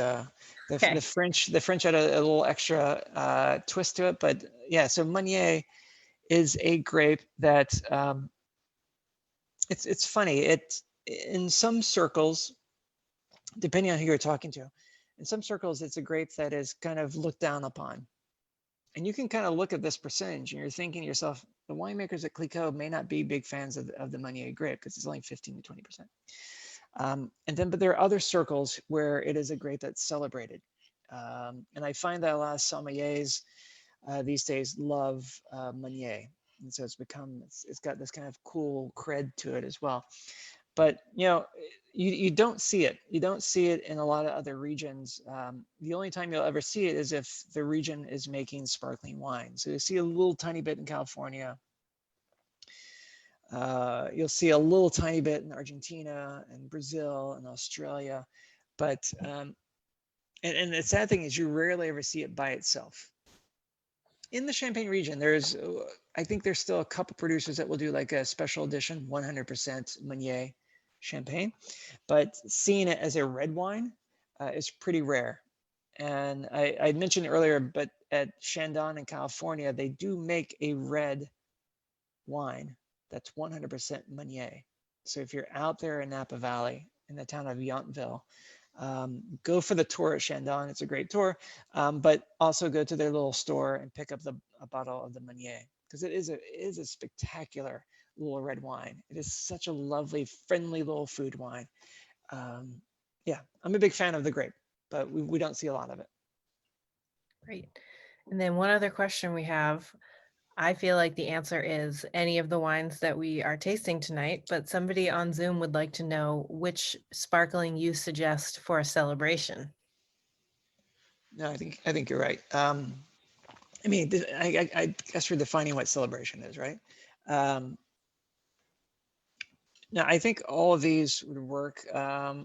Okay. the French had a little extra twist to it. But yeah, so Meunier is a grape that it's funny. It in some circles, depending on who you're talking to, in some circles, it's a grape that is kind of looked down upon. And you can kind of look at this percentage and you're thinking to yourself, the winemakers at Clicquot may not be big fans of the Meunier grape because it's only 15 to 20%. But there are other circles where it is a grape that's celebrated. And I find that a lot of sommeliers these days love Meunier. And so it's got this kind of cool cred to it as well. But you don't see it. You don't see it in a lot of other regions. The only time you'll ever see it is if the region is making sparkling wine. So you see a little tiny bit in California. You'll see a little tiny bit in Argentina and Brazil and Australia. But and the sad thing is you rarely ever see it by itself. In the Champagne region, I think there's still a couple producers that will do like a special edition, 100% Meunier Champagne, but seeing it as a red wine is pretty rare. And I mentioned earlier, but at Shendon in California, they do make a red wine that's 100% Meunier. So if you're out there in Napa Valley, in the town of Yountville, go for the tour at Shendon. It's a great tour, but also go to their little store and pick up a bottle of the Meunier because it is a spectacular little red wine. It is such a lovely, friendly little food wine. Yeah, I'm a big fan of the grape, but we don't see a lot of it. Great. And then one other question we have, I feel like the answer is any of the wines that we are tasting tonight, but somebody on Zoom would like to know which sparkling you suggest for a celebration. No, I think you're right. I mean, I guess we're defining what celebration is, right? Now, I think all of these would work. I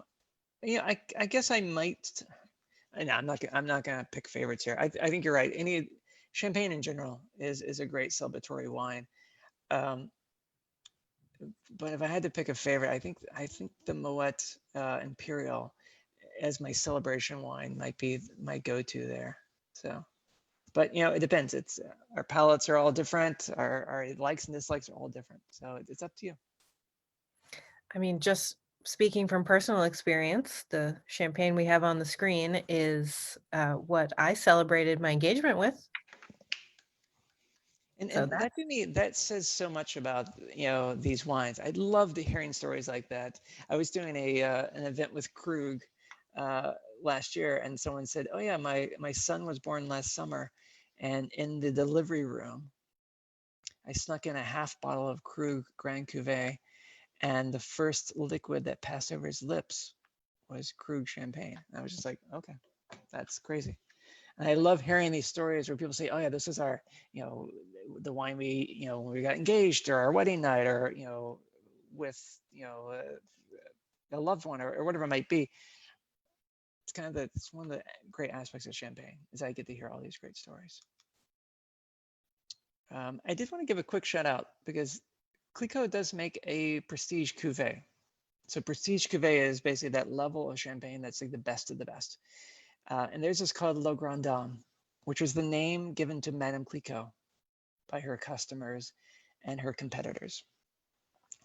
guess I might. No, I'm not gonna pick favorites here. I think you're right. Any champagne in general is a great celebratory wine. But if I had to pick a favorite, I think the Moët Imperial as my celebration wine might be my go-to there. So, but it depends. It's our palates are all different. Our likes and dislikes are all different. So it's up to you. I mean, just speaking from personal experience, the champagne we have on the screen is what I celebrated my engagement with. And So that to me, that says so much about these wines. I'd love to hearing stories like that. I was doing an event with Krug last year, and someone said, "Oh yeah, my son was born last summer, and in the delivery room, I snuck in a half bottle of Krug Grand Cuvée, and the first liquid that passed over his lips was Krug champagne." And I was just like, "Okay, that's crazy." And I love hearing these stories where people say, "Oh yeah, this is our, the wine we, when we got engaged or our wedding night or, with, a loved one or whatever it might be." It's one of the great aspects of champagne is I get to hear all these great stories. I did want to give a quick shout out because Clicquot does make a prestige cuvée. So prestige cuvée is basically that level of champagne that's like the best of the best. And theirs is called Le Grand Dame, which was the name given to Madame Clicquot by her customers and her competitors.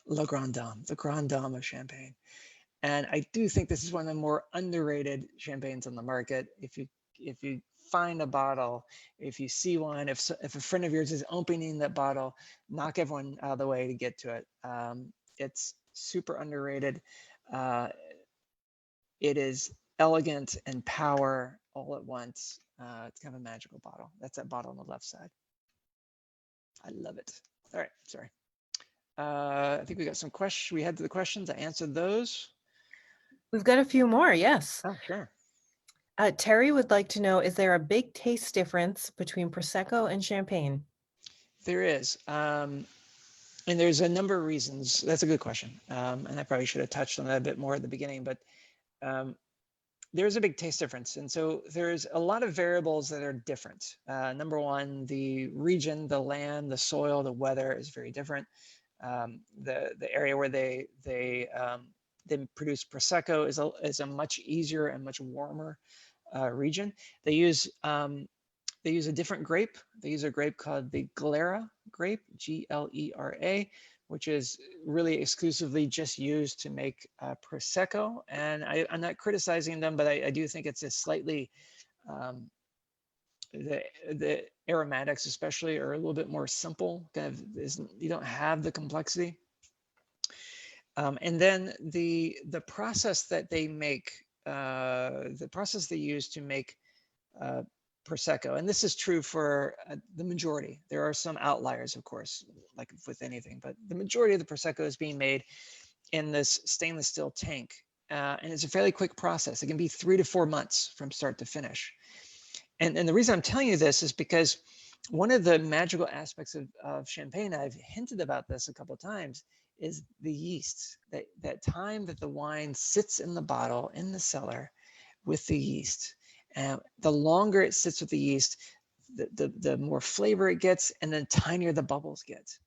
Le Grand Dame, the Grand Dame of champagne. And I do think this is one of the more underrated champagnes on the market. If you find a bottle, if you see one, if a friend of yours is opening that bottle, knock everyone out of the way to get to it. It's super underrated. It is elegant and power all at once. It's kind of a magical bottle. That's that bottle on the left side. I love it. All right, sorry. I think we got some questions. We had the questions. I answered those. We've got a few more, yes. Oh, sure. Terry would like to know, is there a big taste difference between Prosecco and Champagne? There is. And there's a number of reasons. That's a good question. And I probably should have touched on that a bit more at the beginning, but there's a big taste difference. And so there's a lot of variables that are different. Number one, the region, the land, the soil, the weather is very different. The area where they produce Prosecco is a much easier and much warmer region. They use a different grape. They use a grape called the Glera grape, Glera, which is really exclusively just used to make Prosecco. And I'm not criticizing them, but I do think it's a slightly, the aromatics especially are a little bit more simple. Kind of, you don't have the complexity. And then the process that they make, the process they use to make Prosecco, and this is true for the majority. There are some outliers, of course, like with anything, but the majority of the Prosecco is being made in this stainless steel tank. And it's a fairly quick process. It can be 3 to 4 months from start to finish. And the reason I'm telling you this is because one of the magical aspects of Champagne, I've hinted about this a couple of times, is the yeast. That time that the wine sits in the bottle, in the cellar, with the yeast. And the longer it sits with the yeast, the more flavor it gets, and then tinier the bubbles get.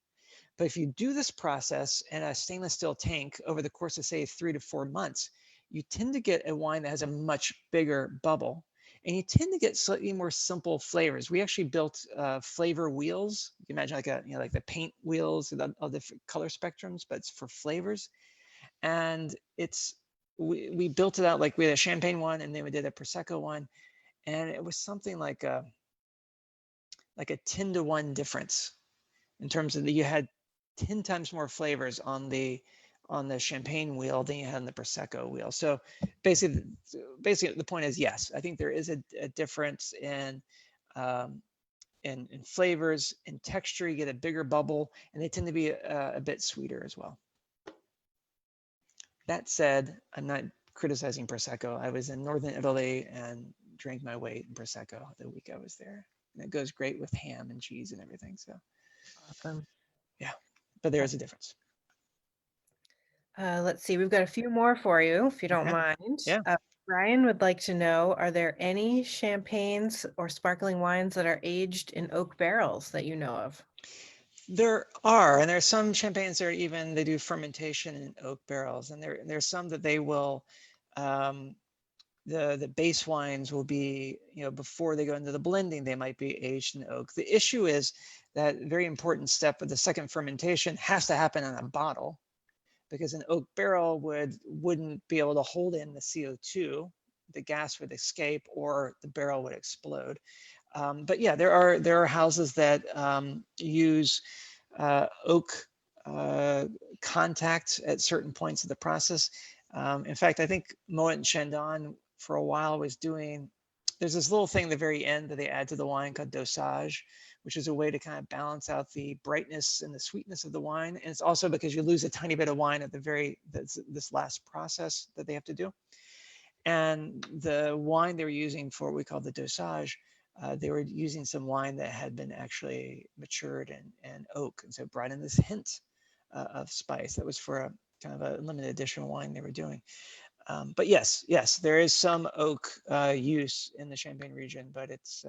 But if you do this process in a stainless steel tank over the course of, say, 3 to 4 months, you tend to get a wine that has a much bigger bubble, and you tend to get slightly more simple flavors. We actually built flavor wheels. You can imagine like the paint wheels of the color spectrums, but it's for flavors. And we built it out like we had a Champagne one, and then we did a Prosecco one, and it was something like a 10 to 1 difference in terms of you had 10 times more flavors on the Champagne wheel than you had on the Prosecco wheel. So basically the point is, yes, I think there is a difference in flavors and texture. You get a bigger bubble, and they tend to be a bit sweeter as well. That said, I'm not criticizing Prosecco. I was in northern Italy and drank my weight in Prosecco the week I was there. And it goes great with ham and cheese and everything. So Awesome. yeah, but there is a difference. Let's see, we've got a few more for you, if you don't mind. Yeah. Brian would like to know, are there any champagnes or sparkling wines that are aged in oak barrels that you know of? There are, and there's some champagnes that are even, they do fermentation in oak barrels, and there's some that they will, the base wines will be, before they go into the blending, they might be aged in oak. The issue is that very important step of the second fermentation has to happen in a bottle, because an oak barrel wouldn't be able to hold in the CO2. The gas would escape, or the barrel would explode. But yeah, there are houses that use oak contact at certain points of the process. In fact, I think Moët Shendon for a while was doing, there's this little thing at the very end that they add to the wine called dosage, which is a way to kind of balance out the brightness and the sweetness of the wine. And it's also because you lose a tiny bit of wine at this last process that they have to do. And the wine they were using for what we call the dosage, they were using some wine that had been actually matured in oak. And so it brought in this hint of spice. That was for a kind of a limited edition wine they were doing. But yes, there is some oak use in the Champagne region, but it's,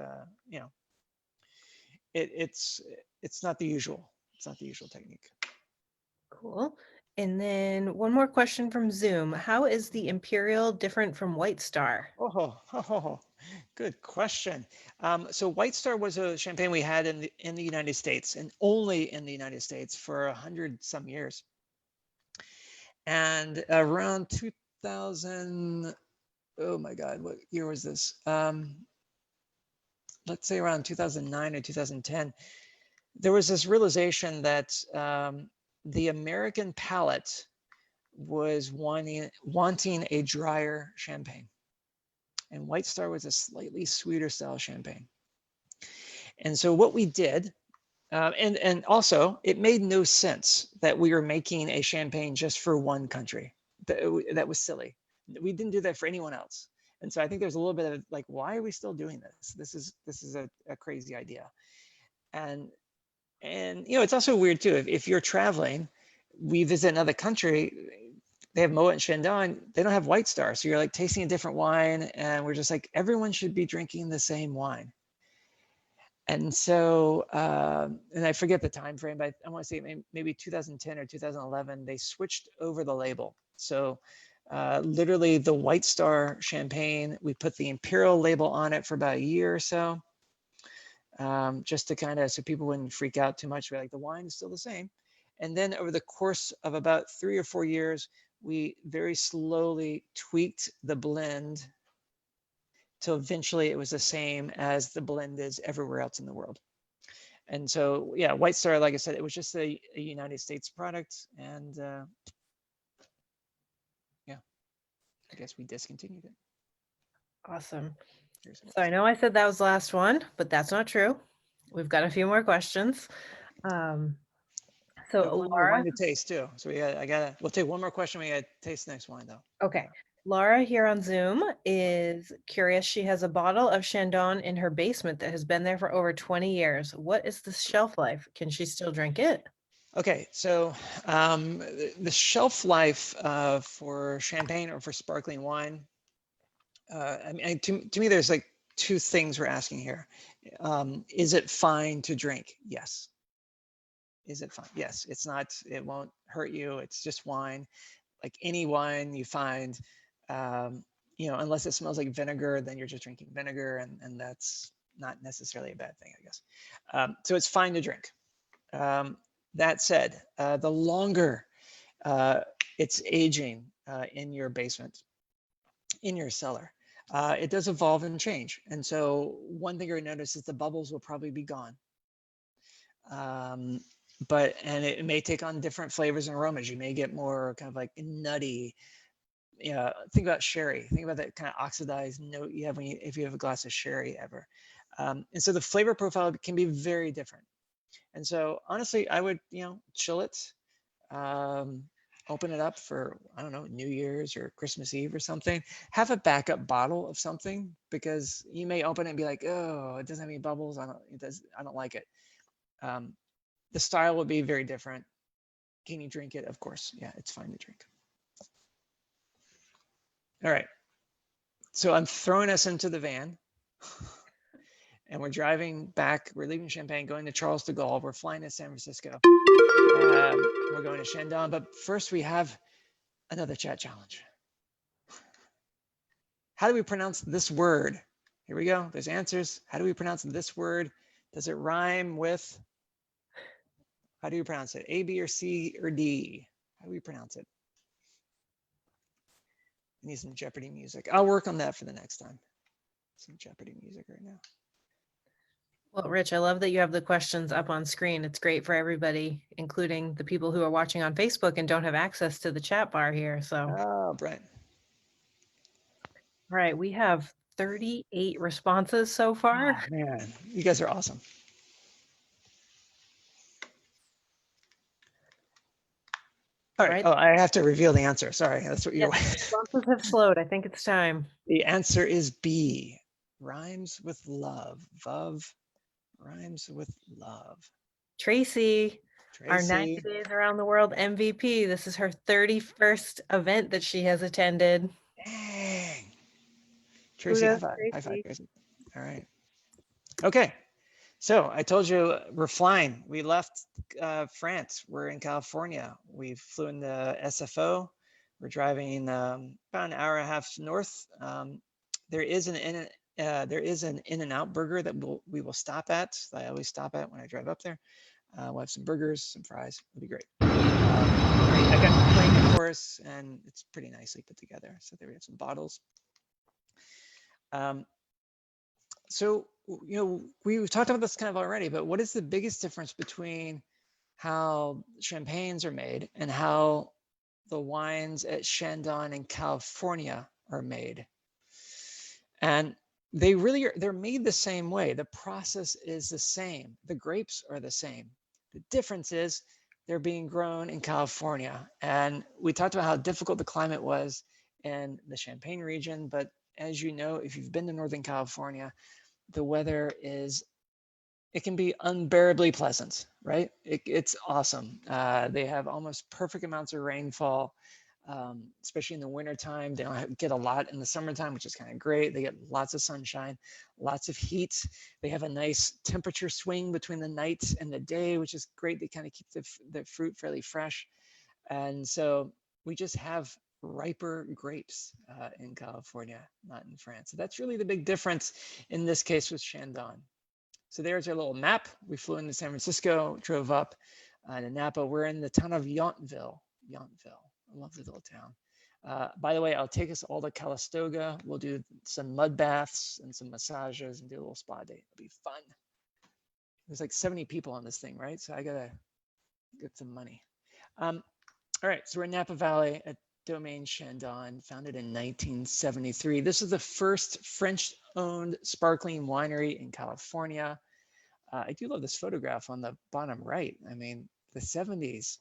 it's not the usual. It's not the usual technique. Cool. And then one more question from Zoom. How is the Imperial different from White Star? Oh, good question. So White Star was a champagne we had in the United States, and only in the United States, for 100 some years. And around 2000, oh my God, what year was this? Let's say around 2009 or 2010, there was this realization that the American palate was wanting a drier champagne. And White Star was a slightly sweeter style champagne. And so what we did, and also it made no sense that we were making a champagne just for one country. That was silly. We didn't do that for anyone else. And so I think there's a little bit of like, why are we still doing this? This is a crazy idea. And you know, it's also weird too. If you're traveling, we visit another country, they have Moët and Shendon, they don't have White Star. So you're like tasting a different wine, and we're just like, everyone should be drinking the same wine. And so, and I forget the time frame, but I want to say maybe 2010 or 2011, they switched over the label. So literally the White Star champagne, we put the Imperial label on it for about a year or so, just to kind of, so people wouldn't freak out too much. We're like, the wine is still the same. And then over the course of about 3 or 4 years, we very slowly tweaked the blend till eventually it was the same as the blend is everywhere else in the world. And so, yeah, White Star, like I said, it was just a United States product. And yeah, I guess we discontinued it. Awesome. So I know I said that was the last one, but that's not true. We've got a few more questions. So One more Laura, wine to taste too. So we'll take one more question. We gotta taste the next wine though. okay. Laura here on Zoom is curious. She has a bottle of Shendon in her basement that has been there for over 20 years. What is the shelf life? Can she still drink it? Okay, so the shelf life for champagne or for sparkling wine, I mean, to me, there's like two things we're asking here. Is it fine to drink? Yes. Is it fine? Yes. It's not, it won't hurt you. It's just wine. Like any wine you find, you know, unless it smells like vinegar, then you're just drinking vinegar, and that's not necessarily a bad thing, I guess. So it's fine to drink. That said, the longer it's aging in your basement, in your cellar, it does evolve and change. And so one thing you're gonna notice is the bubbles will probably be gone. And it may take on different flavors and aromas. You may get more kind of like nutty. Yeah, think about sherry. Think about that kind of oxidized note you have if you have a glass of sherry ever. And so the flavor profile can be very different. And so honestly, I would, you know, chill it, open it up for, I don't know, New Year's or Christmas Eve or something. Have a backup bottle of something, because you may open it and be like, oh, it doesn't have any bubbles. I don't like it. The style will be very different. Can you drink it? Of course. Yeah, it's fine to drink. All right. So I'm throwing us into the van. And we're driving back. We're leaving Champagne, going to Charles de Gaulle. We're flying to San Francisco. We're going to Shendon. But first, we have another chat challenge. How do we pronounce this word? Here we go. There's answers. How do we pronounce this word? Does it rhyme with? How do you pronounce it? A, B, or C, or D? How do we pronounce it? I need some Jeopardy music. I'll work on that for the next time. Some Jeopardy music right now. Well, Rich, I love that you have the questions up on screen. It's great for everybody, including the people who are watching on Facebook and don't have access to the chat bar here. So, Oh, Brian. all right, we have 38 responses so far. Oh, man, you guys are awesome. All right. Right. Oh, I have to reveal the answer. Sorry, that's what you're. Responses have slowed. I think it's time. The answer is B. Rhymes with love. Vov rhymes with love. Tracy, our 90 Tracy. days around the world MVP. This is her 31st event that she has attended. Dang. Tracy, high Kudos, five. High five, Tracy. Tracy. All right. Okay. So I told you we're flying. We left France. We're in California. We flew in the SFO. We're driving about an hour and a half north. There is an In-N-Out burger that we will stop at. I always stop at when I drive up there. We'll have some burgers, some fries. It'll be great. I got the plane, of course, and it's pretty nicely put together. So there we have some bottles. So, you know, we've talked about this kind of already, but what is the biggest difference between how champagnes are made and how the wines at Shendon in California are made. And they really are, they're made the same way. The process is the same. The grapes are the same. The difference is they're being grown in California. And we talked about how difficult the climate was in the Champagne region. But as you know, if you've been to Northern California, the weather is, it can be unbearably pleasant, right? It's awesome. They have almost perfect amounts of rainfall, especially in the wintertime. They don't get a lot in the summertime, which is kind of great. They get lots of sunshine, lots of heat. They have a nice temperature swing between the night and the day, which is great. They kind of keep the fruit fairly fresh. And so we just have riper grapes in California, not in France. So that's really the big difference in this case with Shendon. So there's our little map. We flew into San Francisco, drove up to Napa. We're in the town of Yountville. Yountville, I love the little town. By the way, I'll take us all to Calistoga. We'll do some mud baths and some massages and do a little spa day. It'll be fun. There's like 70 people on this thing, right? So I gotta get some money. All right, so we're in Napa Valley at Domaine Shendon, founded in 1973. This is the first French-owned sparkling winery in California. I do love this photograph on the bottom right. I mean, the 70s,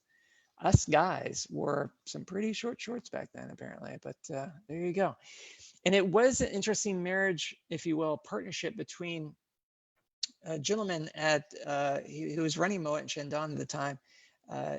us guys wore some pretty short shorts back then, apparently, but there you go. And it was an interesting marriage, if you will, partnership between a gentleman at, who was running Moët Hennessy at the time,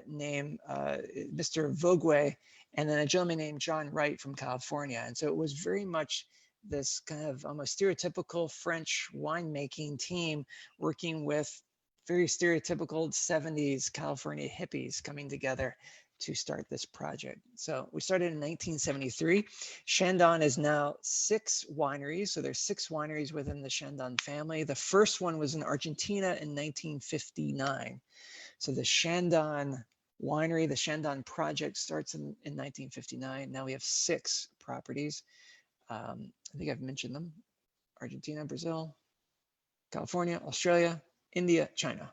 named Mr. Vogüé, and then a gentleman named John Wright from California. And so it was very much this kind of almost stereotypical French winemaking team working with very stereotypical 70s California hippies coming together to start this project. So we started in 1973. Shendon is now 6 wineries. So there's 6 wineries within the Shendon family. The first one was in Argentina in 1959. So the Shendon winery, the Shendon project starts in 1959. Now we have 6 properties. I think I've mentioned them: Argentina, Brazil, California, Australia, India, China.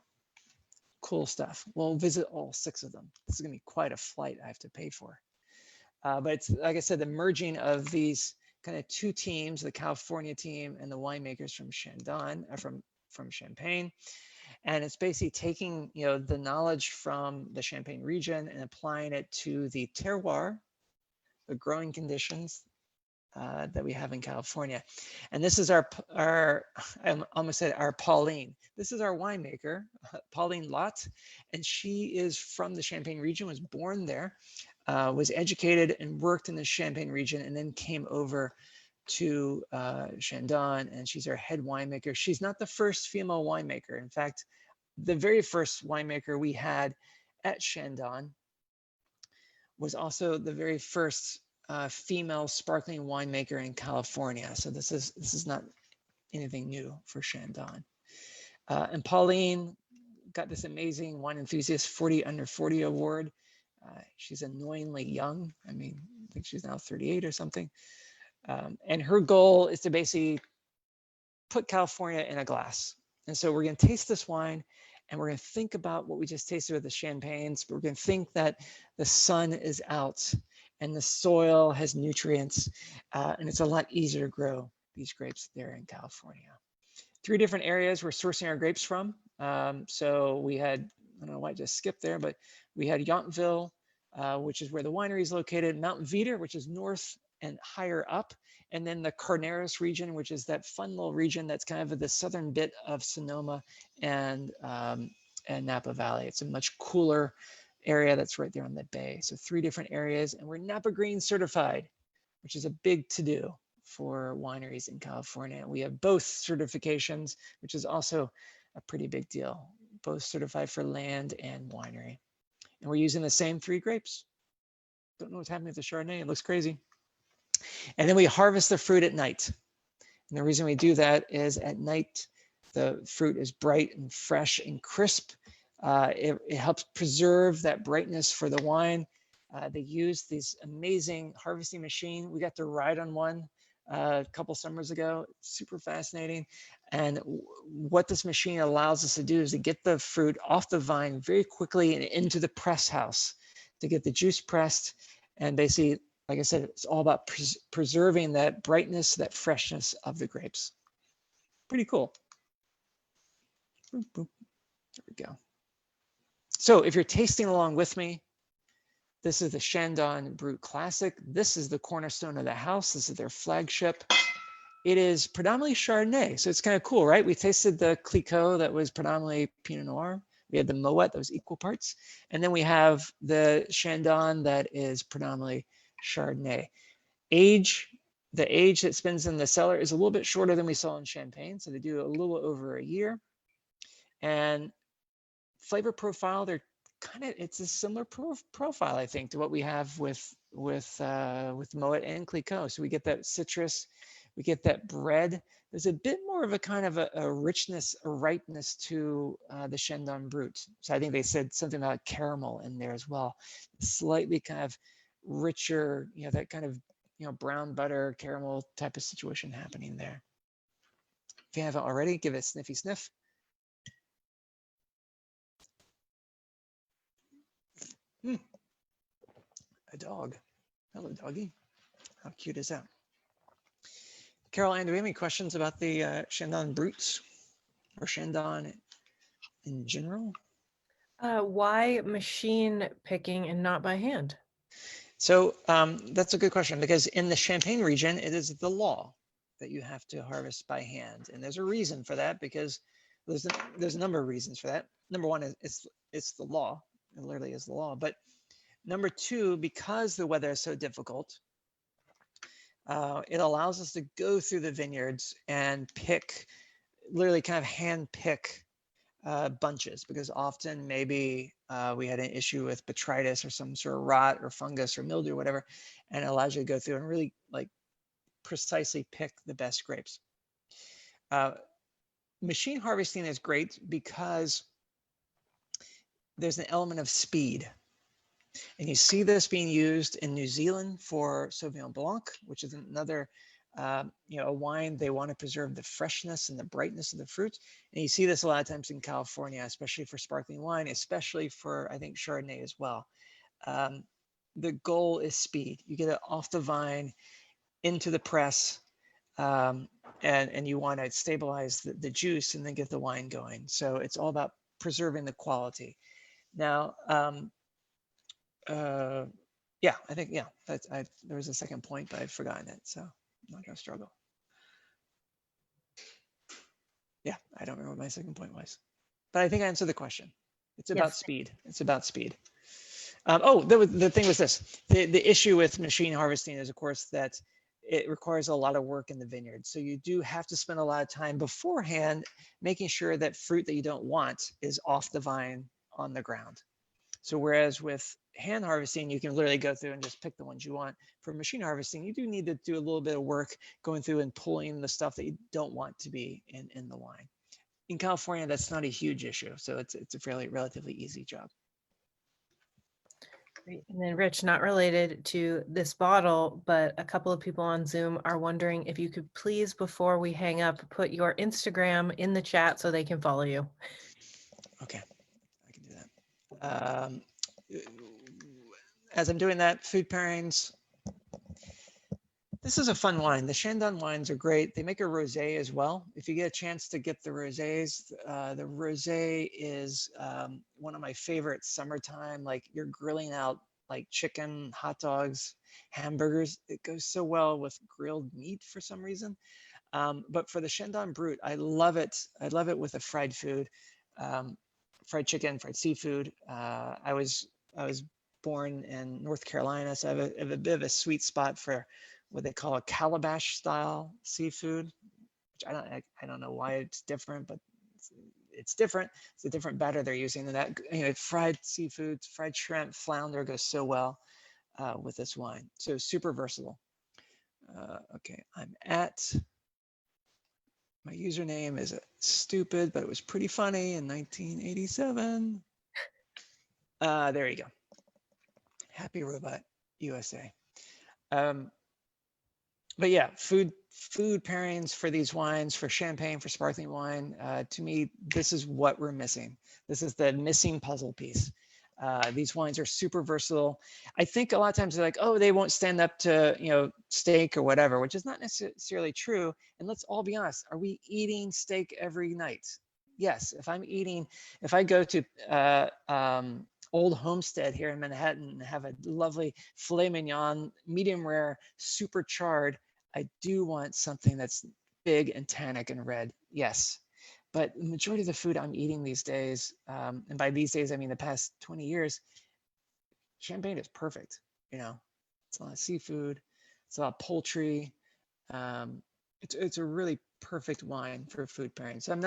Cool stuff. We'll visit all 6 of them. This is gonna be quite a flight I have to pay for. But it's, like I said, the merging of these kind of 2 teams, the California team and the winemakers from Shendon, from Champagne. And it's basically taking, you know, the knowledge from the Champagne region and applying it to the terroir, the growing conditions that we have in California. And this is our I almost said our Pauline. This is our winemaker, Pauline Lott, and she is from the Champagne region, was born there, was educated and worked in the Champagne region, and then came over to Shendon, and she's our head winemaker. She's not the first female winemaker. In fact, the very first winemaker we had at Shendon was also the very first female sparkling winemaker in California. So this is not anything new for Shendon. And Pauline got this amazing Wine Enthusiast 40 Under 40 award. She's annoyingly young. I mean, I think she's now 38 or something. And her goal is to basically put California in a glass. And so we're going to taste this wine, and we're going to think about what we just tasted with the champagnes. But we're going to think that the sun is out and the soil has nutrients, and it's a lot easier to grow these grapes there in California. 3 different areas we're sourcing our grapes from. So we had, I don't know why I just skipped there, but we had Yountville, which is where the winery is located, Mount Veeder, which is north and higher up, and then the Carneros region, which is that fun little region that's kind of the southern bit of Sonoma and Napa Valley. It's a much cooler area that's right there on the bay. So 3 different areas, and we're Napa Green certified, which is a big to-do for wineries in California. We have both certifications, which is also a pretty big deal, both certified for land and winery. And we're using the same 3 grapes. Don't know what's happening with the Chardonnay. It looks crazy. And then we harvest the fruit at night. And the reason we do that is at night, the fruit is bright and fresh and crisp. It helps preserve that brightness for the wine. They use this amazing harvesting machine. We got to ride on one a couple summers ago. Super fascinating. And what this machine allows us to do is to get the fruit off the vine very quickly and into the press house to get the juice pressed. And basically, like I said, it's all about preserving that brightness, that freshness of the grapes. Pretty cool. Boop, boop. There we go. So if you're tasting along with me, this is the Shendon Brut Classic. This is the cornerstone of the house. This is their flagship. It is predominantly Chardonnay. So it's kind of cool, right? We tasted the Clicquot that was predominantly Pinot Noir. We had the Moët that was equal parts. And then we have the Shendon that is predominantly Chardonnay. The age that spends in the cellar is a little bit shorter than we saw in Champagne. So they do a little over a year. And flavor profile, they're it's a similar profile, I think, to what we have with Moët and Clicquot. So we get that citrus, we get that bread. There's a bit more of a kind of a richness, a ripeness to the Shendon Brut. So I think they said something about caramel in there as well. Slightly kind of richer, that kind of, brown butter, caramel type of situation happening there. If you haven't already, give it a sniffy sniff. A dog. Hello, doggy. How cute is that? Carol Ann, do we have any questions about the Shendon Bruts or Shendon in general? Why machine picking and not by hand? So that's a good question, because in the Champagne region, it is the law that you have to harvest by hand. And there's a reason for that, because there's a number of reasons for that. Number one is it's the law. It literally is the law. But number two, because the weather is so difficult, it allows us to go through the vineyards and pick, literally kind of hand pick bunches, because often maybe we had an issue with botrytis or some sort of rot or fungus or mildew or whatever, and it allows you to go through and really precisely pick the best grapes. Machine harvesting is great because there's an element of speed. And you see this being used in New Zealand for Sauvignon Blanc, which is another, a wine. They want to preserve the freshness and the brightness of the fruit. And you see this a lot of times in California, especially for sparkling wine, especially for, I think, Chardonnay as well. The goal is speed. You get it off the vine into the press, and you want to stabilize the juice and then get the wine going. So it's all about preserving the quality. Now, yeah, I think, yeah, there was a second point, but I'd forgotten it, so I'm not gonna struggle. Yeah, I don't remember what my second point was, but I think I answered the question. It's about speed. It's about speed. The thing was this, the issue with machine harvesting is, of course, that it requires a lot of work in the vineyard. So you do have to spend a lot of time beforehand making sure that fruit that you don't want is off the vine on the ground. So whereas with hand harvesting, you can literally go through and just pick the ones you want. For machine harvesting, you do need to do a little bit of work going through and pulling the stuff that you don't want to be in the wine. In California, that's not a huge issue. So it's a relatively easy job. Great. And then Rich, not related to this bottle, but a couple of people on Zoom are wondering if you could please, before we hang up, put your Instagram in the chat so they can follow you. Okay, I can do that. As I'm doing that, food pairings. This is a fun wine. The Shendon wines are great. They make a rosé as well. If you get a chance to get the rosés, the rosé is one of my favorite summertime. Like you're grilling out like chicken, hot dogs, hamburgers. It goes so well with grilled meat for some reason. But for the Shendon Brut, I love it. I love it with a fried food, fried chicken, fried seafood. I was born in North Carolina, so I have a bit of a sweet spot for what they call a calabash style seafood, which I don't know why it's different, but it's different. It's a different batter they're using. And that, fried seafood, fried shrimp, flounder goes so well with this wine. So super versatile. Okay, I'm at, my username is stupid, but it was pretty funny in 1987. There you go. Happy Robot USA. but yeah, food pairings for these wines, for champagne, for sparkling wine. To me, this is what we're missing. This is the missing puzzle piece. These wines are super versatile. I think a lot of times they're like, oh, they won't stand up to, you know, steak or whatever, which is not necessarily true. And let's all be honest, are we eating steak every night? Yes. If I go to Old Homestead here in Manhattan and have a lovely filet mignon, medium rare, super charred, I do want something that's big and tannic and red. Yes. But the majority of the food I'm eating these days, and by these days, I mean the past 20 years, champagne is perfect. You know, it's a lot of seafood, it's a lot of poultry. It's a really perfect wine for food pairing. So I'm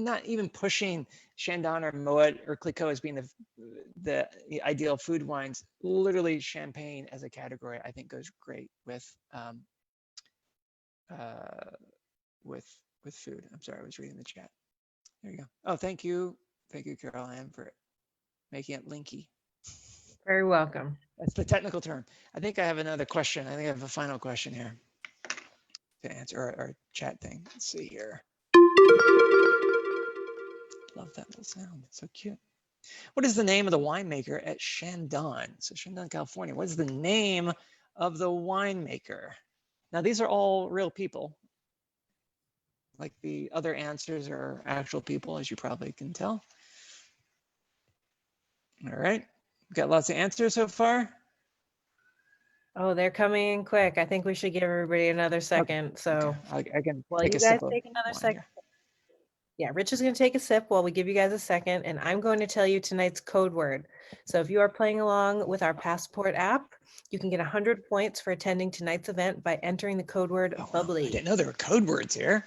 not even pushing Shendon or Moët or Clicquot as being the ideal food wines. Literally, champagne as a category, I think, goes great with food. I'm sorry, I was reading the chat. There you go. Oh, thank you, Carol Ann, for making it linky. Very welcome. That's the technical term. I think I have another question. I think I have a final question here to answer our chat thing. Let's see here. Love that little sound. It's so cute. What is the name of the winemaker at Shendon? So Shendon, California. What is the name of the winemaker? Now, these are all real people. Like the other answers are actual people, as you probably can tell. All right. We've got lots of answers so far. Oh, they're coming in quick. I think we should give everybody another second. So Okay. I can while take you a guys sip of take another wine second. here. Yeah, Rich is going to take a sip while we give you guys a second, and I'm going to tell you tonight's code word. So if you are playing along with our Passport app, you can get 100 points for attending tonight's event by entering the code word bubbly. I didn't know there were code words here.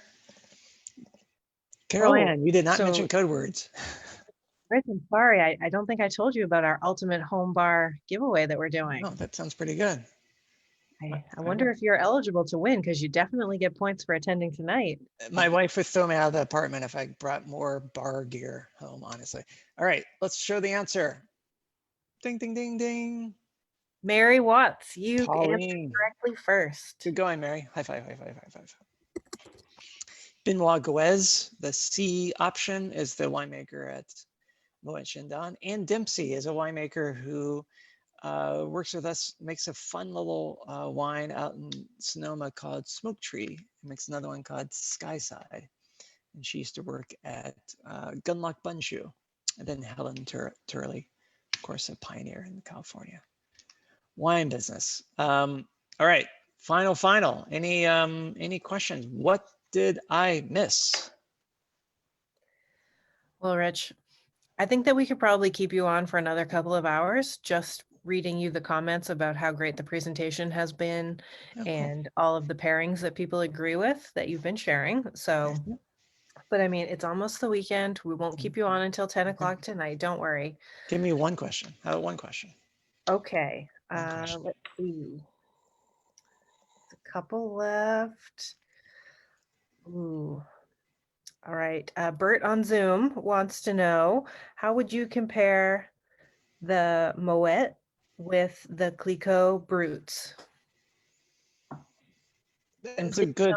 Carol Ann, you did not mention code words. Rich, I'm sorry. I don't think I told you about our ultimate home bar giveaway that we're doing. Oh, that sounds pretty good. I wonder if you're eligible to win, because you definitely get points for attending tonight. My wife would throw me out of the apartment if I brought more bar gear home, honestly. All right, let's show the answer. Ding, ding, ding, ding. Mary Watts, you answered Pauline. correctly first. Good going, Mary. High five, high five, high five. Benoit Gouez, the C option, is the winemaker at Moët Shendon. Ann Dempsey is a winemaker who works with us, makes a fun little wine out in Sonoma called Smoke Tree. And makes another one called Skyside. And she used to work at Gunlock Bunshoe. And then Helen Turley, of course, a pioneer in California wine business. All right, final. Any questions? What did I miss? Well, Rich, I think that we could probably keep you on for another couple of hours, just reading you the comments about how great the presentation has been and all of the pairings that people agree with that you've been sharing. So, but I mean, it's almost the weekend. We won't keep you on until 10 o'clock tonight. Don't worry. Give me one question. How about one question? Okay. Let's see. A couple left. Ooh. All right. Bert on Zoom wants to know, how would you compare the Moët with the Clicquot Brutes? That's a good.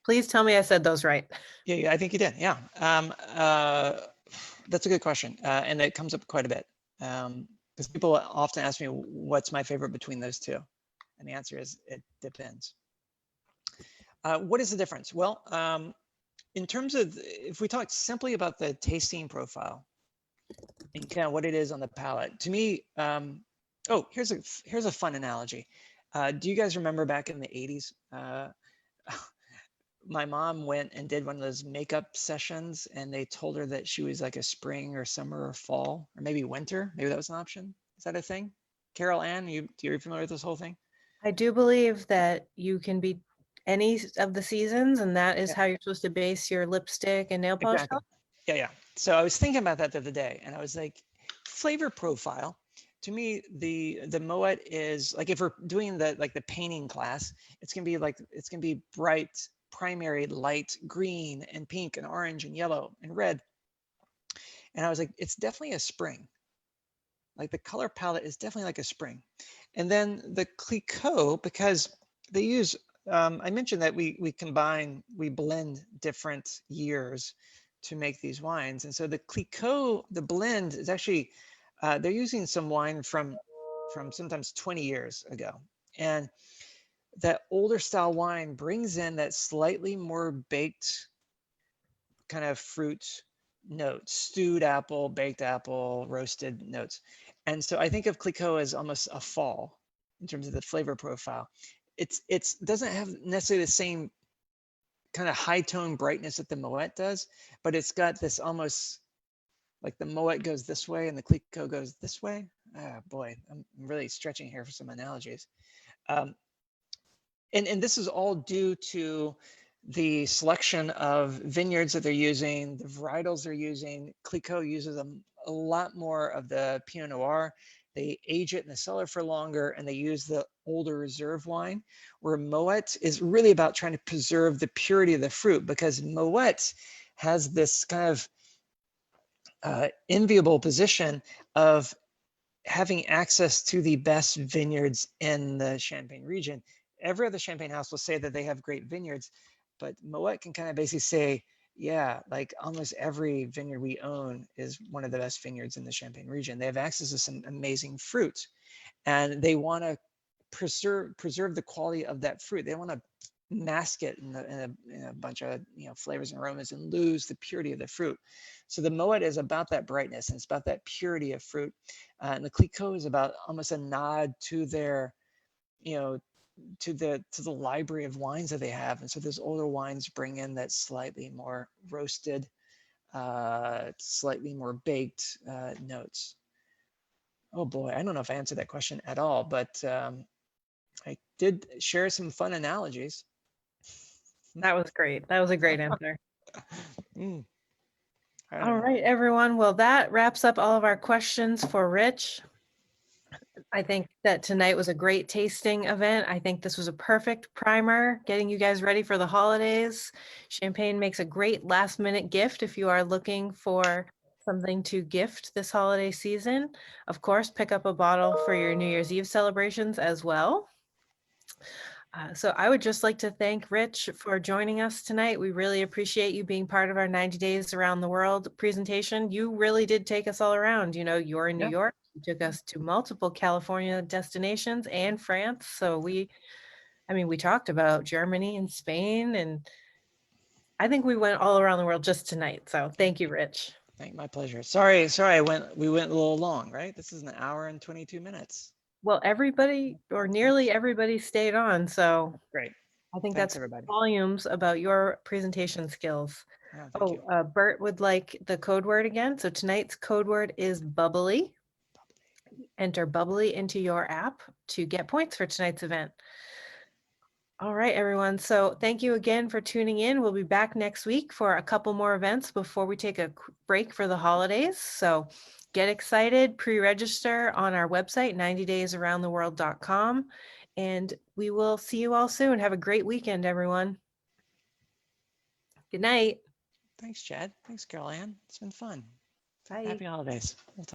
Please tell me I said those right. Yeah, I think you did. Yeah. That's a good question. And it comes up quite a bit. Because people often ask me, what's my favorite between those two? And the answer is, it depends. What is the difference? Well, in terms of, if we talk simply about the tasting profile and kind of what it is on the palate, to me, oh, here's a fun analogy. Do you guys remember back in the 80s? My mom went and did one of those makeup sessions, and they told her that she was like a spring or summer or fall, or maybe winter. Maybe that was an option. Is that a thing? Carol Ann, you're familiar with this whole thing? I do believe that you can be any of the seasons, and that is how you're supposed to base your lipstick and nail polish. Exactly. Yeah. So I was thinking about that the other day, and I was like, flavor profile. To me, the Moët is like, if we're doing the painting class, it's gonna be bright, primary light green and pink and orange and yellow and red. And I was like, it's definitely a spring. Like the color palette is definitely like a spring. And then the Clicquot, because they use I mentioned that we blend different years to make these wines. And so the Clicquot, the blend is actually, they're using some wine from sometimes 20 years ago. And that older style wine brings in that slightly more baked kind of fruit notes, stewed apple, baked apple, roasted notes. And so I think of Clicquot as almost a fall in terms of the flavor profile. It's doesn't have necessarily the same kind of high tone brightness that the Moët does, but it's got this almost like the Moët goes this way and the Clicquot goes this way. Ah, boy, I'm really stretching here for some analogies. Um, and this is all due to the selection of vineyards that they're using, the varietals they're using. Clicquot uses a lot more of the Pinot Noir. They age it in the cellar for longer, and they use the older reserve wine, where Moët is really about trying to preserve the purity of the fruit, because Moët has this kind of enviable position of having access to the best vineyards in the Champagne region. Every other Champagne house will say that they have great vineyards, but Moet can kind of basically say, yeah, like almost every vineyard we own is one of the best vineyards in the Champagne region. They have access to some amazing fruit, and they want to preserve the quality of that fruit. They want to mask it in a bunch of flavors and aromas and lose the purity of the fruit. So the Moet is about that brightness, and it's about that purity of fruit. And the Clicquot is about almost a nod to their, to the library of wines that they have. And so those older wines bring in that slightly more roasted, slightly more baked notes. Oh boy, I don't know if I answered that question at all, but I did share some fun analogies. That was great. That was a great answer. Mm. All right, everyone. Well, that wraps up all of our questions for Rich. I think that tonight was a great tasting event. I think this was a perfect primer, getting you guys ready for the holidays. Champagne makes a great last minute gift if you are looking for something to gift this holiday season. Of course, pick up a bottle for your New Year's Eve celebrations as well. So I would just like to thank Rich for joining us tonight. We really appreciate you being part of our 90 Days Around the World presentation. You really did take us all around. You're in New York. You took us to multiple California destinations and France. So we talked about Germany and Spain, and I think we went all around the world just tonight. So thank you, Rich. My pleasure. Sorry, we went a little long, right? This is an hour and 22 minutes. Well, everybody or nearly everybody stayed on. So Great. I think Thanks, that's everybody. volumes about your presentation skills. Thank you. Bert would like the code word again. So tonight's code word is bubbly. Enter bubbly into your app to get points for tonight's event. All right, everyone. So thank you again for tuning in. We'll be back next week for a couple more events before we take a break for the holidays. So get excited, pre-register on our website, 90daysaroundtheworld.com. And we will see you all soon. Have a great weekend, everyone. Good night. Thanks, Chad. Thanks, Carol Ann. It's been fun. Bye. Happy holidays. We'll talk